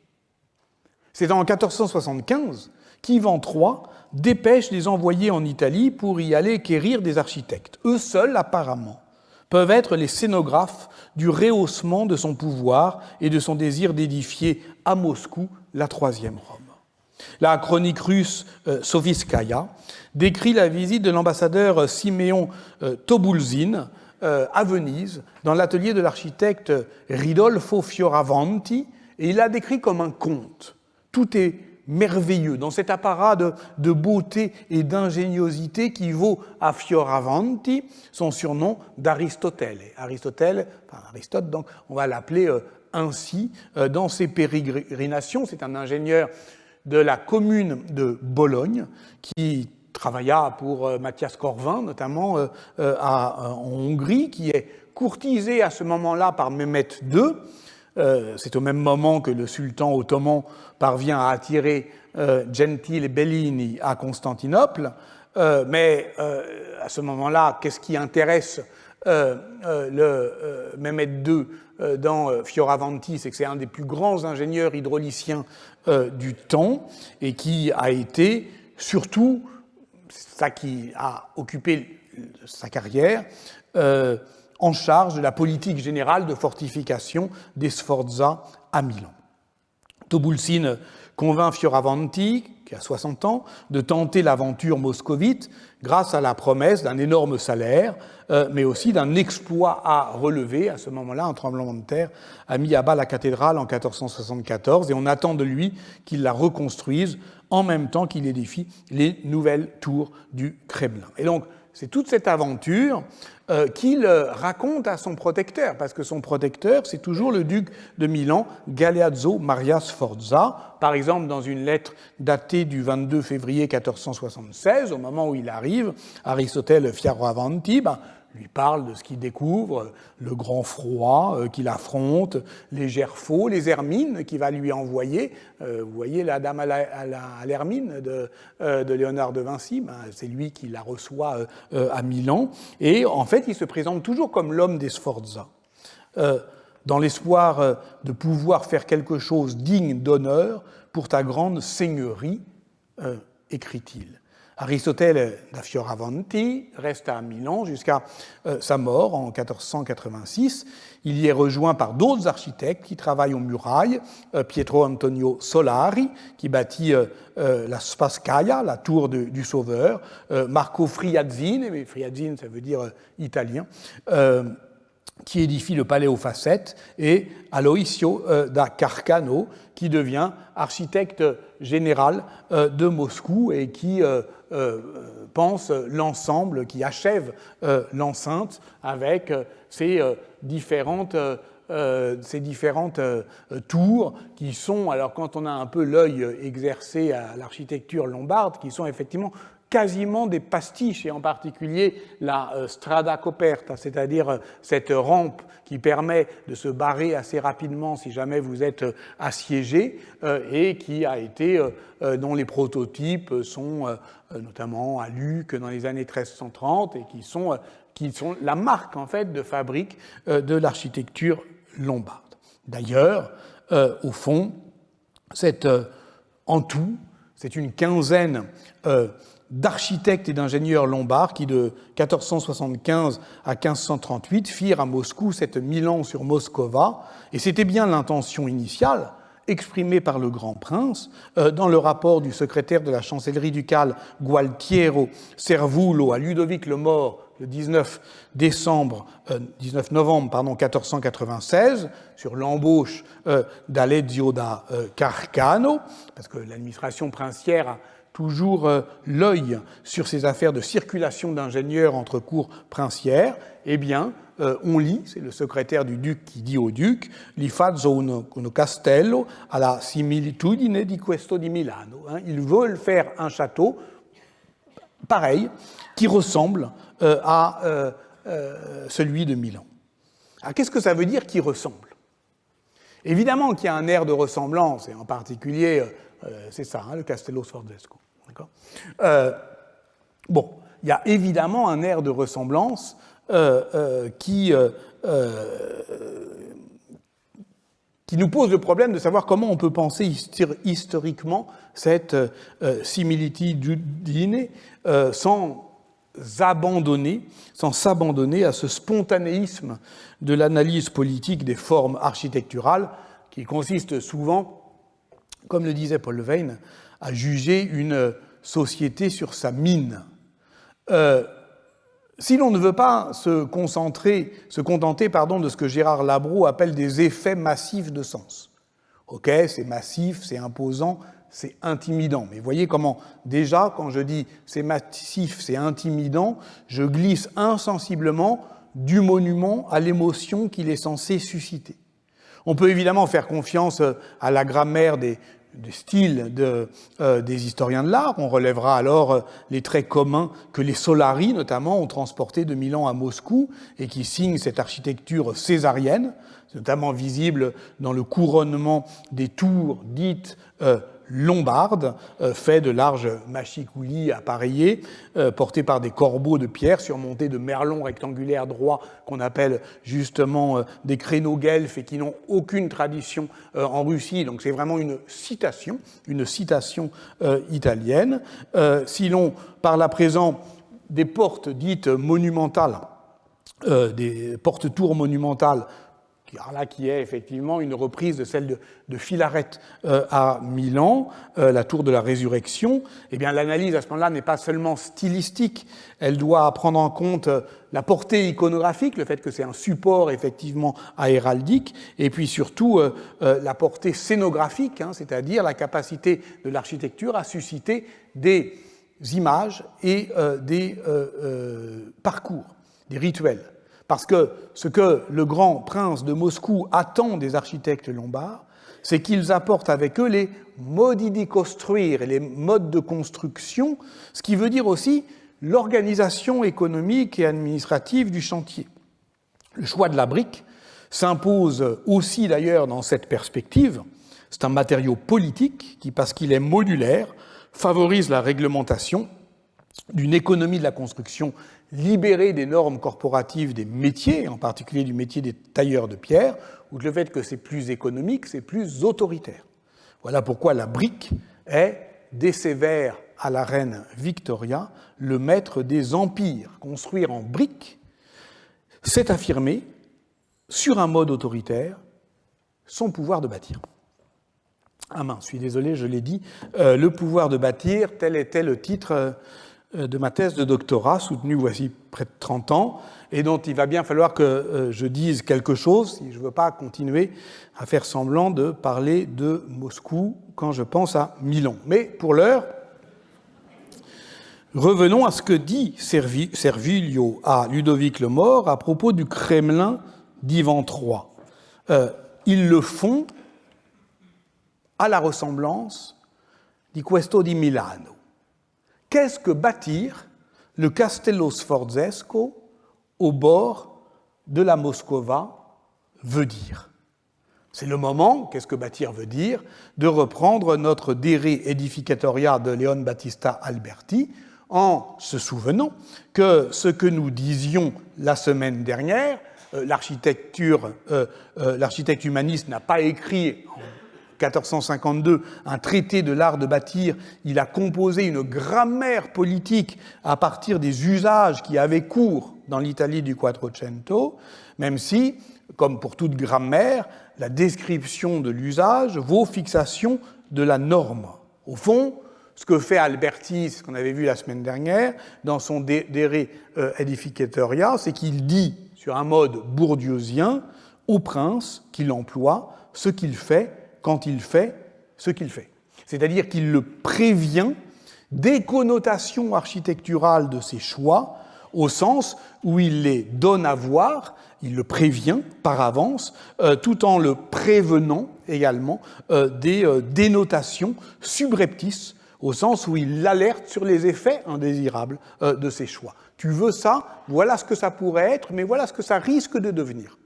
C'est en 1475 qu'Ivan III dépêche les envoyés en Italie pour y aller quérir des architectes. Eux seuls, apparemment, peuvent être les scénographes du rehaussement de son pouvoir et de son désir d'édifier à Moscou la troisième Rome. La chronique russe Soviskaya décrit la visite de l'ambassadeur Simeon Tobulzin à Venise, dans l'atelier de l'architecte Ridolfo Fioravanti, et il l'a décrit comme un conte. Tout est merveilleux dans cet apparat de beauté et d'ingéniosité qui vaut à Fioravanti son surnom d'Aristotèle. Aristote, donc, on va l'appeler ainsi dans ses pérégrinations. C'est un ingénieur de la commune de Bologne qui travailla pour Mathias Corvin, notamment en Hongrie, qui est courtisé à ce moment-là par Mehmet II. C'est au même moment que le sultan ottoman parvient à attirer Gentile Bellini à Constantinople. Mais à ce moment-là, qu'est-ce qui intéresse Mehmet II dans Fioravanti? C'est que c'est un des plus grands ingénieurs hydrauliciens du temps et qui a été surtout, ça qui a occupé sa carrière, en charge de la politique générale de fortification des Sforza à Milan. Tobulzin convainc Fioravanti, qui a 60 ans, de tenter l'aventure moscovite grâce à la promesse d'un énorme salaire, mais aussi d'un exploit à relever. À ce moment-là, un tremblement de terre a mis à bas la cathédrale en 1474 et on attend de lui qu'il la reconstruise en même temps qu'il édifie les nouvelles tours du Kremlin. Et donc, c'est toute cette aventure qu'il raconte à son protecteur, parce que son protecteur, c'est toujours le duc de Milan, Galeazzo Maria Sforza. Par exemple, dans une lettre datée du 22 février 1476, au moment où il arrive, Aristotele Fioravanti lui parle de ce qu'il découvre, le grand froid qu'il affronte, les gerfaux, les hermines qu'il va lui envoyer. Vous voyez la dame à l'hermine de Léonard de Vinci, c'est lui qui la reçoit à Milan. Et en fait, il se présente toujours comme l'homme des Sforza, dans l'espoir de pouvoir faire quelque chose digne d'honneur pour ta grande seigneurie, écrit-il. Aristotele da Fioravanti reste à Milan jusqu'à sa mort en 1486. Il y est rejoint par d'autres architectes qui travaillent aux murailles. Pietro Antonio Solari, qui bâtit la Spasskaya, la tour du Sauveur. Marco Friazzin, mais Friazzin ça veut dire italien, qui édifie le palais aux facettes, et Aloisio da Carcano, qui devient architecte général de Moscou et qui pense l'ensemble, qui achève l'enceinte avec ces différentes tours qui sont, alors quand on a un peu l'œil exercé à l'architecture lombarde, qui sont effectivement quasiment des pastiches, et en particulier la strada coperta, c'est-à-dire cette rampe qui permet de se barrer assez rapidement si jamais vous êtes assiégé, et qui a été, dont les prototypes sont notamment à Lucques dans les années 1330, et qui sont la marque en fait de fabrique de l'architecture lombarde. D'ailleurs, au fond, en tout, c'est une quinzaine d'architectes et d'ingénieurs lombards qui, de 1475 à 1538, firent à Moscou cette Milan sur Moscova, et c'était bien l'intention initiale, exprimée par le grand prince, dans le rapport du secrétaire de la chancellerie ducale Gualtiero Servulo à Ludovic le Mort, le 19 novembre 1496, sur l'embauche d'Alezio da Carcano, parce que l'administration princière a toujours l'œil sur ces affaires de circulation d'ingénieurs entre cours princières, eh bien, on lit, c'est le secrétaire du duc qui dit au duc, li fazzo uno castello alla similitudine di questo di Milano. Ils veulent faire un château pareil, qui ressemble à celui de Milan. Alors, qu'est-ce que ça veut dire qui ressemble? Évidemment qu'il y a un air de ressemblance, et en particulier, c'est ça, le Castello Sforzesco. Bon, il y a évidemment un air de ressemblance qui nous pose le problème de savoir comment on peut penser historiquement cette similitudine sans s'abandonner à ce spontanéisme de l'analyse politique des formes architecturales qui consiste souvent, comme le disait Paul Veyne, à juger une société sur sa mine. Si l'on ne veut pas se contenter de ce que Gérard Labro appelle des effets massifs de sens. Ok, c'est massif, c'est imposant, c'est intimidant. Mais voyez comment, déjà, quand je dis c'est massif, c'est intimidant, je glisse insensiblement du monument à l'émotion qu'il est censé susciter. On peut évidemment faire confiance à la grammaire des styles des historiens de l'art. On relèvera alors les traits communs que les Solari, notamment, ont transportés de Milan à Moscou et qui signent cette architecture césarienne. C'est notamment visible dans le couronnement des tours dites lombardes, fait de larges machicoulis appareillés, portés par des corbeaux de pierre surmontés de merlons rectangulaires droits qu'on appelle justement des créneaux guelfes et qui n'ont aucune tradition en Russie. Donc c'est vraiment une citation italienne. Si l'on parle à présent des portes dites monumentales, des portes-tours monumentales, qui est effectivement une reprise de celle de Filaret à Milan, la tour de la Résurrection, eh bien l'analyse à ce moment-là n'est pas seulement stylistique, elle doit prendre en compte la portée iconographique, le fait que c'est un support effectivement héraldique, et puis surtout la portée scénographique, c'est-à-dire la capacité de l'architecture à susciter des images et des parcours, des rituels. Parce que ce que le grand prince de Moscou attend des architectes lombards, c'est qu'ils apportent avec eux les modi di costruire, et les modes de construction, ce qui veut dire aussi l'organisation économique et administrative du chantier. Le choix de la brique s'impose aussi d'ailleurs dans cette perspective. C'est un matériau politique qui, parce qu'il est modulaire, favorise la réglementation d'une économie de la construction libérée des normes corporatives des métiers, en particulier du métier des tailleurs de pierre, ou le fait que c'est plus économique, c'est plus autoritaire. Voilà pourquoi la brique est, dès Sévère à la reine Victoria, le maître des empires. Construire en brique, c'est affirmer, sur un mode autoritaire, son pouvoir de bâtir. Ah mince, je suis désolé, je l'ai dit, le pouvoir de bâtir, tel était le titre de ma thèse de doctorat, soutenue voici près de 30 ans, et dont il va bien falloir que je dise quelque chose, si je ne veux pas continuer à faire semblant de parler de Moscou quand je pense à Milan. Mais pour l'heure, revenons à ce que dit Servilio à Ludovic le Mort à propos du Kremlin d'Ivan III. Ils le font à la ressemblance di questo di Milano. Qu'est-ce que bâtir le Castello Sforzesco au bord de la Moscova veut dire? C'est le moment, qu'est-ce que bâtir veut dire, de reprendre notre Dere Edificatoria de Leon Battista Alberti en se souvenant que ce que nous disions la semaine dernière l'architecte humaniste n'a pas écrit en 1452 un traité de l'art de bâtir, il a composé une grammaire politique à partir des usages qui avaient cours dans l'Italie du Quattrocento, même si, comme pour toute grammaire, la description de l'usage vaut fixation de la norme. Au fond, ce que fait Alberti, ce qu'on avait vu la semaine dernière, dans son De Re Edificatoria, c'est qu'il dit, sur un mode bourdieusien, au prince qu'il emploie ce qu'il fait quand il fait ce qu'il fait. C'est-à-dire qu'il le prévient des connotations architecturales de ses choix, au sens où il les donne à voir, il le prévient par avance, tout en le prévenant également des dénotations subreptices, au sens où il l'alerte sur les effets indésirables de ses choix. Tu veux ça, voilà ce que ça pourrait être, mais voilà ce que ça risque de devenir.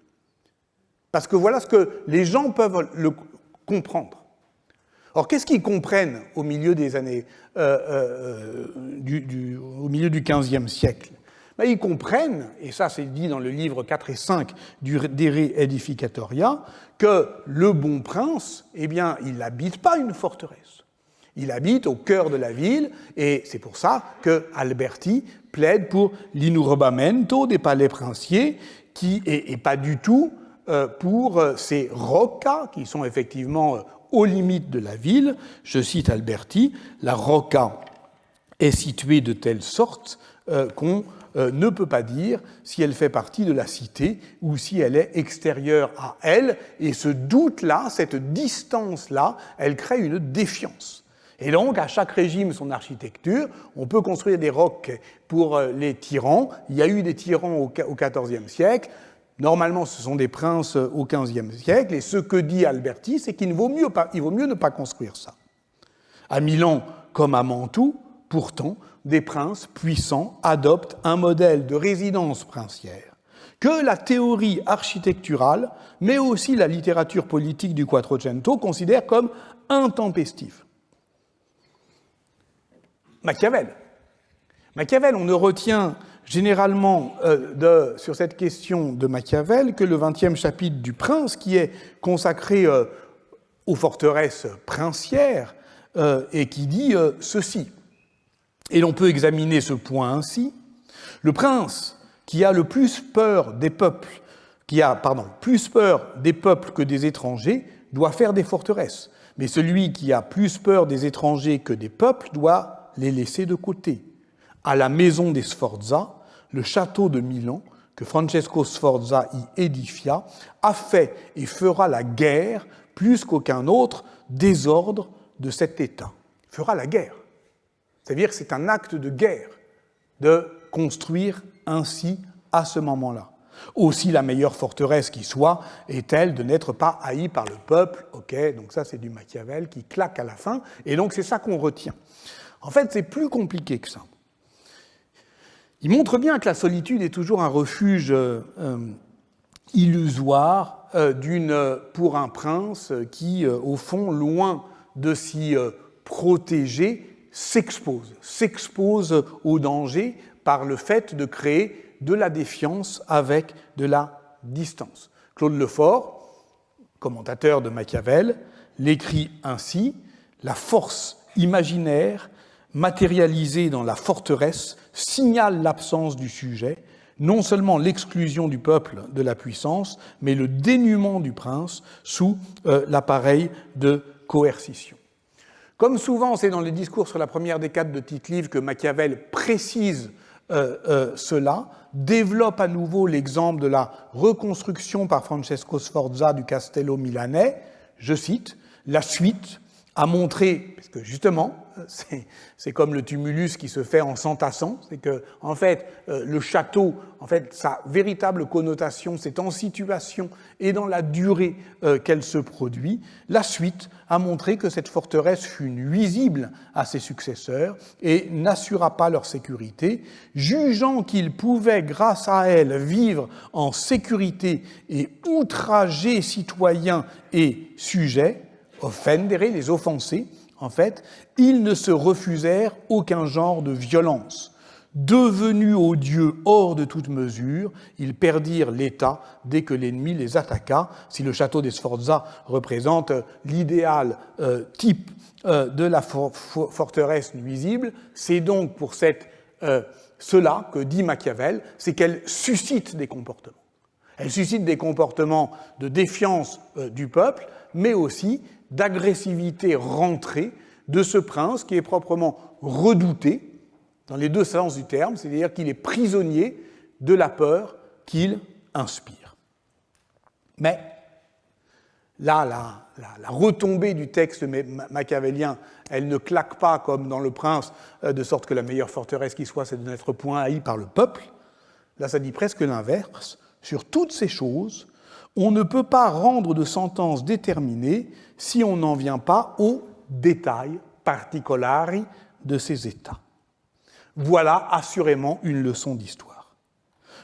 Parce que voilà ce que les gens peuvent le comprendre. Or, qu'est-ce qu'ils comprennent au milieu des années, au milieu du XVe siècle? Ben, ils comprennent, et ça c'est dit dans le livre 4 et 5 du De Re Edificatoria, que le bon prince, eh bien, il n'habite pas une forteresse. Il habite au cœur de la ville, et c'est pour ça que Alberti plaide pour l'inurbamento des palais princiers, qui est pas du tout pour ces rocca, qui sont effectivement aux limites de la ville. Je cite Alberti, la rocca est située de telle sorte qu'on ne peut pas dire si elle fait partie de la cité ou si elle est extérieure à elle, et ce doute-là, cette distance-là, elle crée une défiance. Et donc, à chaque régime, son architecture, on peut construire des rocs pour les tyrans. Il y a eu des tyrans au XIVe siècle. Normalement, ce sont des princes au XVe siècle, et ce que dit Alberti, c'est qu'il vaut mieux ne pas construire ça. À Milan, comme à Mantoue, pourtant, des princes puissants adoptent un modèle de résidence princière que la théorie architecturale, mais aussi la littérature politique du Quattrocento, considèrent comme intempestive. Machiavel. Machiavel, on ne retient généralement sur cette question de Machiavel que le 20e chapitre du Prince, qui est consacré aux forteresses princières et qui dit ceci. Et l'on peut examiner ce point ainsi. Le prince qui a le plus peur des peuples, plus peur des peuples que des étrangers, doit faire des forteresses. Mais celui qui a plus peur des étrangers que des peuples doit les laisser de côté. À la maison des Sforza, le château de Milan, que Francesco Sforza y édifia, a fait et fera la guerre plus qu'aucun autre désordre de cet État. Fera la guerre. C'est-à-dire que c'est un acte de guerre de construire ainsi à ce moment-là. Aussi la meilleure forteresse qui soit est-elle de n'être pas haïe par le peuple. Ok, donc ça c'est du Machiavel qui claque à la fin, et donc c'est ça qu'on retient. En fait, c'est plus compliqué que ça. Il montre bien que la solitude est toujours un refuge illusoire pour un prince qui, au fond, loin de s'y protéger, s'expose au danger par le fait de créer de la défiance avec de la distance. Claude Lefort, commentateur de Machiavel, l'écrit ainsi : « La force imaginaire matérialisée dans la forteresse signale l'absence du sujet, non seulement l'exclusion du peuple de la puissance, mais le dénuement du prince sous l'appareil de coercition. » Comme souvent, c'est dans les discours sur la première décade de Tite-Live que Machiavel précise cela, développe à nouveau l'exemple de la reconstruction par Francesco Sforza du Castello milanais. Je cite, « La suite a montré, parce que justement, c'est comme le tumulus qui se fait en s'entassant, c'est que, en fait, le château, en fait, sa véritable connotation, c'est en situation et dans la durée qu'elle se produit. La suite a montré que cette forteresse fut nuisible à ses successeurs et n'assura pas leur sécurité, jugeant qu'ils pouvaient, grâce à elle, vivre en sécurité et outrager citoyens et sujets, offendere, les offenser, en fait, ils ne se refusèrent aucun genre de violence. Devenus odieux hors de toute mesure, ils perdirent l'État dès que l'ennemi les attaqua. Si le château des Sforza représente l'idéal type de la forteresse nuisible, c'est donc pour cela que dit Machiavel, c'est qu'elle suscite des comportements. Elle suscite des comportements de défiance du peuple, mais aussi d'agressivité rentrée de ce prince qui est proprement redouté, dans les deux sens du terme, c'est-à-dire qu'il est prisonnier de la peur qu'il inspire. Mais là, la retombée du texte machiavélien, elle ne claque pas comme dans Le Prince, de sorte que la meilleure forteresse qui soit, c'est de n'être point haï par le peuple. Là, ça dit presque l'inverse. Sur toutes ces choses, on ne peut pas rendre de sentence déterminée si on n'en vient pas aux détails particolari de ces états. Voilà assurément une leçon d'histoire.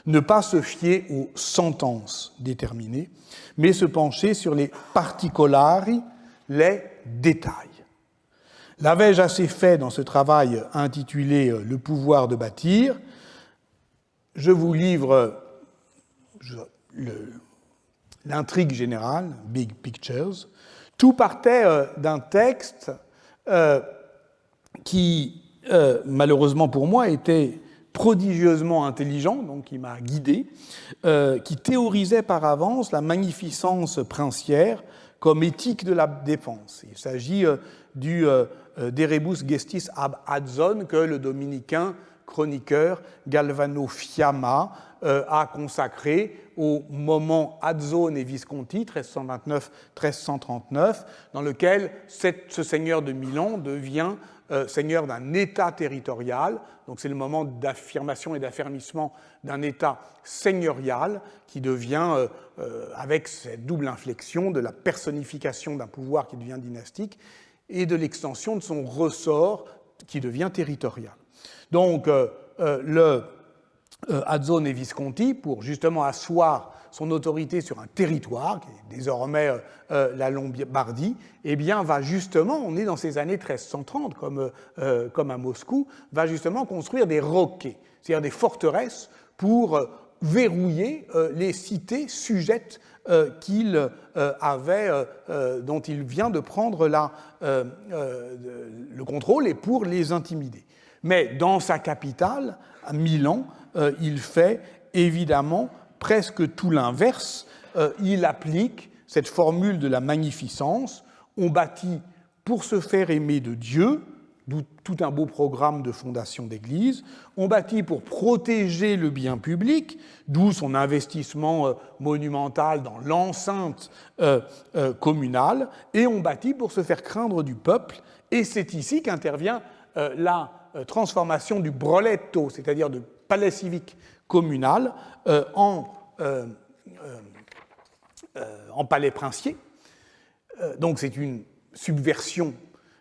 Ne pas se fier aux sentences déterminées, mais se pencher sur les particolari, les détails. L'avais-je assez fait dans ce travail intitulé « Le pouvoir de bâtir ». Je vous livre l'intrigue générale, Big Pictures. Tout partait d'un texte qui, malheureusement pour moi, était prodigieusement intelligent, donc qui m'a guidé, qui théorisait par avance la magnificence princière comme éthique de la défense. Il s'agit du De rebus gestis ab Adzone que le dominicain chroniqueur Galvano Fiamma a consacré au moment Adzone et Visconti, 1329-1339, dans lequel ce seigneur de Milan devient seigneur d'un État territorial. Donc c'est le moment d'affirmation et d'affermissement d'un État seigneurial qui devient, avec cette double inflexion de la personnification d'un pouvoir qui devient dynastique et de l'extension de son ressort qui devient territorial. Donc le Adzone et Visconti, pour justement asseoir son autorité sur un territoire, qui est désormais la Lombardie, eh bien, va justement, on est dans ces années 1330, comme à Moscou, va justement construire des roquets, c'est-à-dire des forteresses pour verrouiller les cités sujettes qu'il avait, dont il vient de prendre le contrôle, et pour les intimider. Mais dans sa capitale, à Milan, il fait évidemment presque tout l'inverse. Il applique cette formule de la magnificence. On bâtit pour se faire aimer de Dieu, d'où tout un beau programme de fondation d'église. On bâtit pour protéger le bien public, d'où son investissement monumental dans l'enceinte communale. Et on bâtit pour se faire craindre du peuple. Et c'est ici qu'intervient la transformation du broletto, c'est-à-dire de palais civique communal, en palais princier. Donc c'est une subversion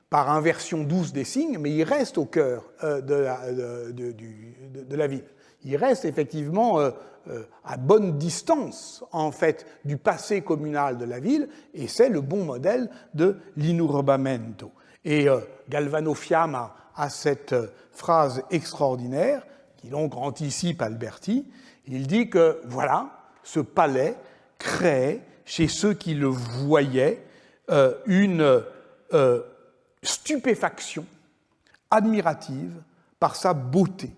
par inversion douce des signes, mais il reste au cœur de la ville. Il reste effectivement à bonne distance, en fait, du passé communal de la ville, et c'est le bon modèle de l'inurbamento. Et Galvano Fiamma a cette phrase extraordinaire, qui donc anticipe Alberti. Il dit que, voilà, ce palais crée chez ceux qui le voyaient une stupéfaction admirative par sa beauté,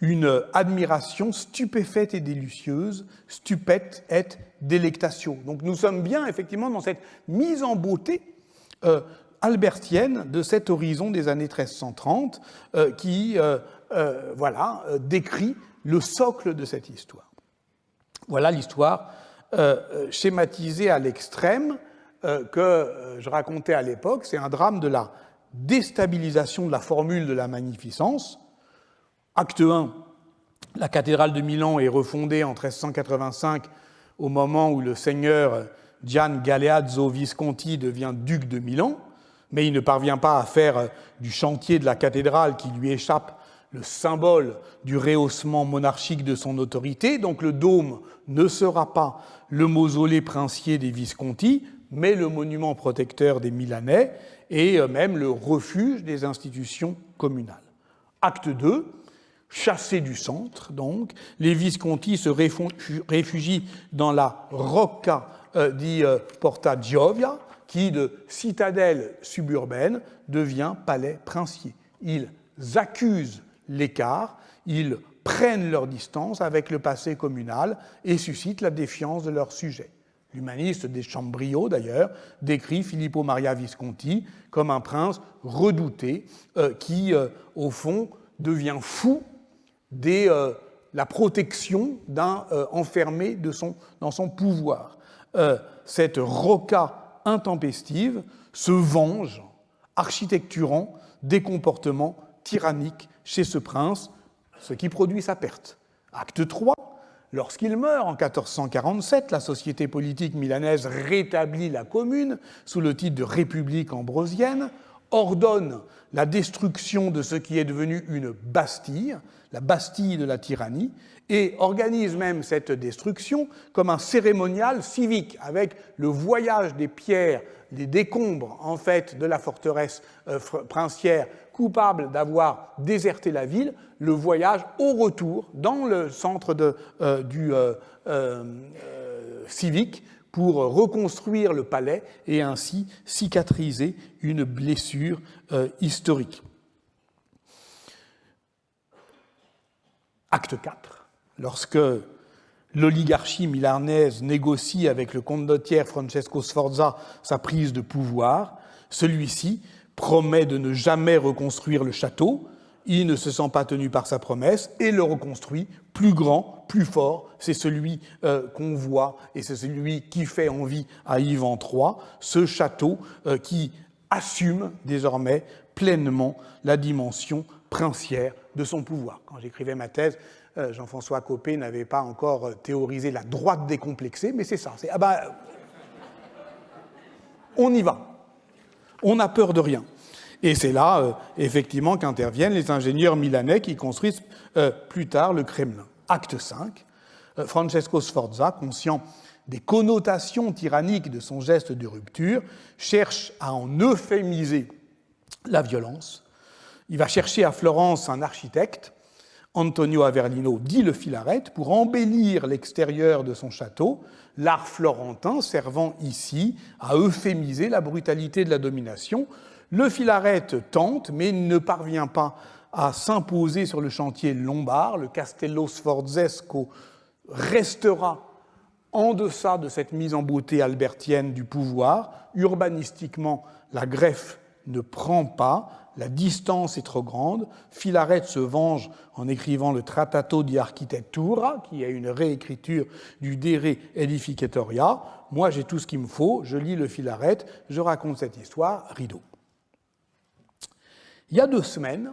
une admiration stupéfaite et délicieuse, stupet et delectatio. Donc nous sommes bien effectivement dans cette mise en beauté albertienne de cet horizon des années 1330 qui décrit le socle de cette histoire. Voilà l'histoire schématisée à l'extrême que je racontais à l'époque. C'est un drame de la déstabilisation de la formule de la magnificence. Acte 1, la cathédrale de Milan est refondée en 1385 au moment où le seigneur Gian Galeazzo Visconti devient duc de Milan, mais il ne parvient pas à faire du chantier de la cathédrale qui lui échappe le symbole du rehaussement monarchique de son autorité. Donc le dôme ne sera pas le mausolée princier des Visconti, mais le monument protecteur des Milanais et même le refuge des institutions communales. Acte 2, Chassés du centre, donc, les Visconti se réfugient dans la Rocca di Porta Giovia, qui, de citadelle suburbaine, devient palais princier. Ils accusent l'écart, ils prennent leur distance avec le passé communal et suscitent la défiance de leurs sujets. L'humaniste Deschambriot, d'ailleurs, décrit Filippo Maria Visconti comme un prince redouté qui, au fond, devient fou la protection d'un enfermé dans son pouvoir. Cette rocca intempestive se venge, architecturant des comportements tyranniques chez ce prince, ce qui produit sa perte. Acte 3, lorsqu'il meurt en 1447, la société politique milanaise rétablit la commune sous le titre de République ambrosienne, ordonne la destruction de ce qui est devenu une Bastille, la Bastille de la tyrannie, et organise même cette destruction comme un cérémonial civique, avec le voyage des pierres, les décombres en fait de la forteresse princière coupable d'avoir déserté la ville, le voyage au retour dans le centre du civique pour reconstruire le palais et ainsi cicatriser une blessure historique. Acte 4, lorsque l'oligarchie milanaise négocie avec le condottiere Francesco Sforza sa prise de pouvoir, celui-ci promet de ne jamais reconstruire le château, il ne se sent pas tenu par sa promesse et le reconstruit plus grand, plus fort. C'est celui qu'on voit et c'est celui qui fait envie à Ivan III, ce château qui assume désormais pleinement la dimension princière de son pouvoir. Quand j'écrivais ma thèse, Jean-François Copé n'avait pas encore théorisé la droite décomplexée, mais c'est ça. On y va. On n'a peur de rien. Et c'est là, effectivement, qu'interviennent les ingénieurs milanais qui construisent plus tard le Kremlin. Acte 5, Francesco Sforza, conscient des connotations tyranniques de son geste de rupture, cherche à en euphémiser la violence. Il va chercher à Florence un architecte, Antonio Averlino, dit le Filaret, pour embellir l'extérieur de son château, l'art florentin servant ici à euphémiser la brutalité de la domination. Le Filaret tente, mais ne parvient pas à s'imposer sur le chantier lombard. Le Castello Sforzesco restera en deçà de cette mise en beauté albertienne du pouvoir. Urbanistiquement, la greffe ne prend pas, la distance est trop grande. Filaret se venge en écrivant le Trattato di Architettura, qui est une réécriture du De Re Edificatoria. Moi, j'ai tout ce qu'il me faut, je lis le Filaret, je raconte cette histoire, rideau. Il y a 2 semaines,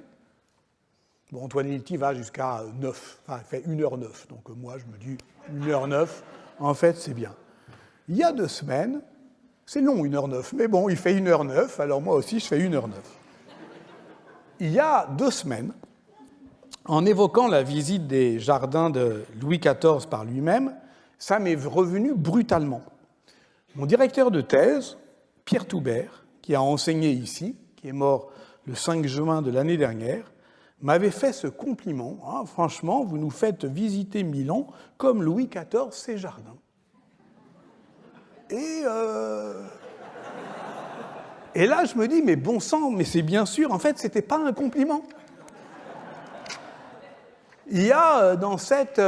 Antoine Lilti va jusqu'à 9, enfin, il fait 1h09, donc moi je me dis 1h09, en fait c'est bien. Il y a 2 semaines, c'est long 1h09, mais bon, il fait 1h09, alors moi aussi je fais 1h09. Il y a 2 semaines, en évoquant la visite des jardins de Louis XIV par lui-même, ça m'est revenu brutalement. Mon directeur de thèse, Pierre Toubert, qui a enseigné ici, qui est mort le 5 juin de l'année dernière, m'avait fait ce compliment. Hein, franchement, vous nous faites visiter Milan comme Louis XIV ses jardins. Et là, je me dis, mais bon sang, mais c'est bien sûr, en fait, c'était pas un compliment. Il y a dans cette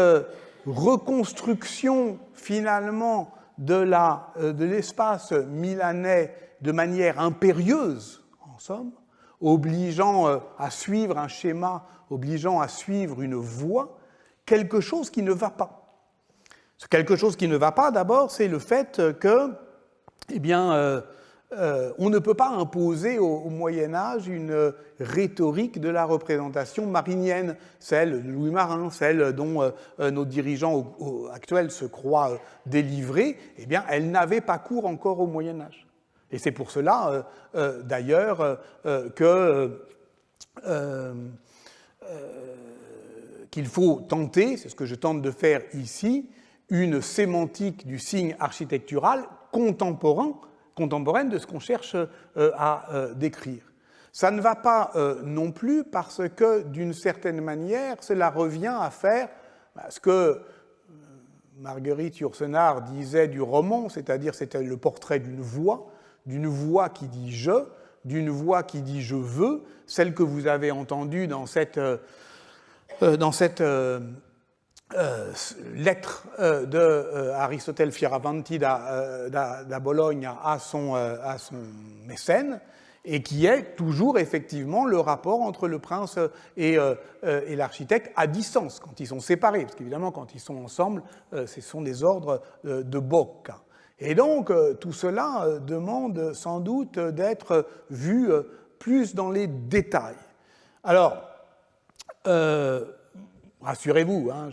reconstruction, finalement, de l'espace milanais de manière impérieuse, en somme, obligeant à suivre un schéma, obligeant à suivre une voie, quelque chose qui ne va pas. Ce quelque chose qui ne va pas, d'abord, c'est le fait que, on ne peut pas imposer au Moyen-Âge une rhétorique de la représentation marinienne, celle de Louis Marin, celle dont nos dirigeants actuels se croient délivrés, eh bien, elle n'avait pas cours encore au Moyen-Âge. Et c'est pour cela, d'ailleurs, qu'il faut tenter, c'est ce que je tente de faire ici, une sémantique du signe architectural contemporaine de ce qu'on cherche à décrire. Ça ne va pas non plus parce que, d'une certaine manière, cela revient à faire ce que Marguerite Yourcenar disait du roman, c'est-à-dire c'était le portrait d'une voix qui dit « je », d'une voix qui dit « je veux », celle que vous avez entendue dans cette lettre de Aristotel Fioravanti da Bologne à son mécène, et qui est toujours effectivement le rapport entre le prince et l'architecte à distance, quand ils sont séparés, parce qu'évidemment quand ils sont ensemble, ce sont des ordres de bocca. Et donc tout cela demande sans doute d'être vu plus dans les détails. Alors, rassurez-vous, hein,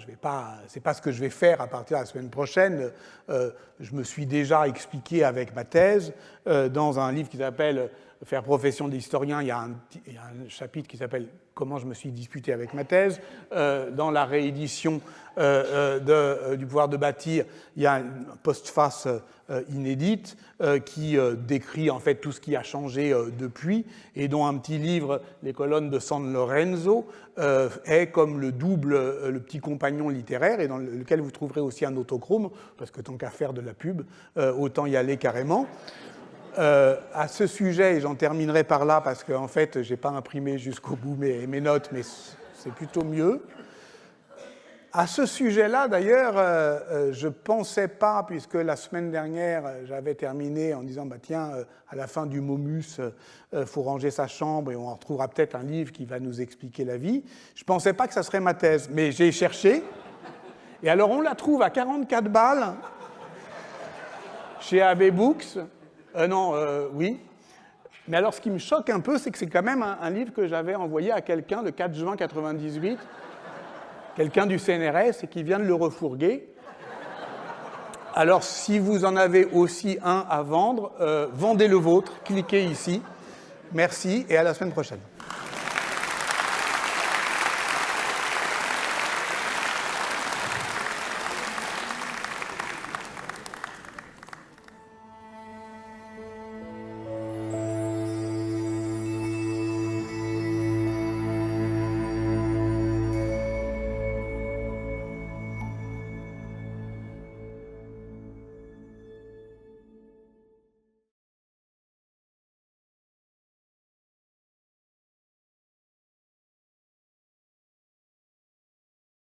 c'est pas ce que je vais faire à partir de la semaine prochaine. Je me suis déjà expliqué avec ma thèse dans un livre qui s'appelle Faire profession d'historien. Il y a un chapitre qui s'appelle Comment je me suis disputé avec ma thèse. Dans la réédition du pouvoir de bâtir, il y a une postface inédite qui décrit en fait tout ce qui a changé depuis, et dont un petit livre, Les colonnes de San Lorenzo, est comme le double, le petit compagnon littéraire, et dans lequel vous trouverez aussi un autochrome, parce que tant qu'à faire de la pub, autant y aller carrément. À ce sujet, et j'en terminerai par là, parce qu'en fait, je n'ai pas imprimé jusqu'au bout mes notes, mais c'est plutôt mieux. À ce sujet-là, d'ailleurs, je ne pensais pas, puisque la semaine dernière, j'avais terminé en disant, bah, tiens, à la fin du Momus, faut ranger sa chambre et on en retrouvera peut-être un livre qui va nous expliquer la vie. Je ne pensais pas que ça serait ma thèse, mais j'ai cherché. Et alors, on la trouve à 44 balles chez AB Books. Oui. Mais alors, ce qui me choque un peu, c'est que c'est quand même un livre que j'avais envoyé à quelqu'un le 4 juin 1998, quelqu'un du CNRS, et qui vient de le refourguer. Alors, si vous en avez aussi un à vendre, vendez le vôtre, cliquez ici. Merci, et à la semaine prochaine.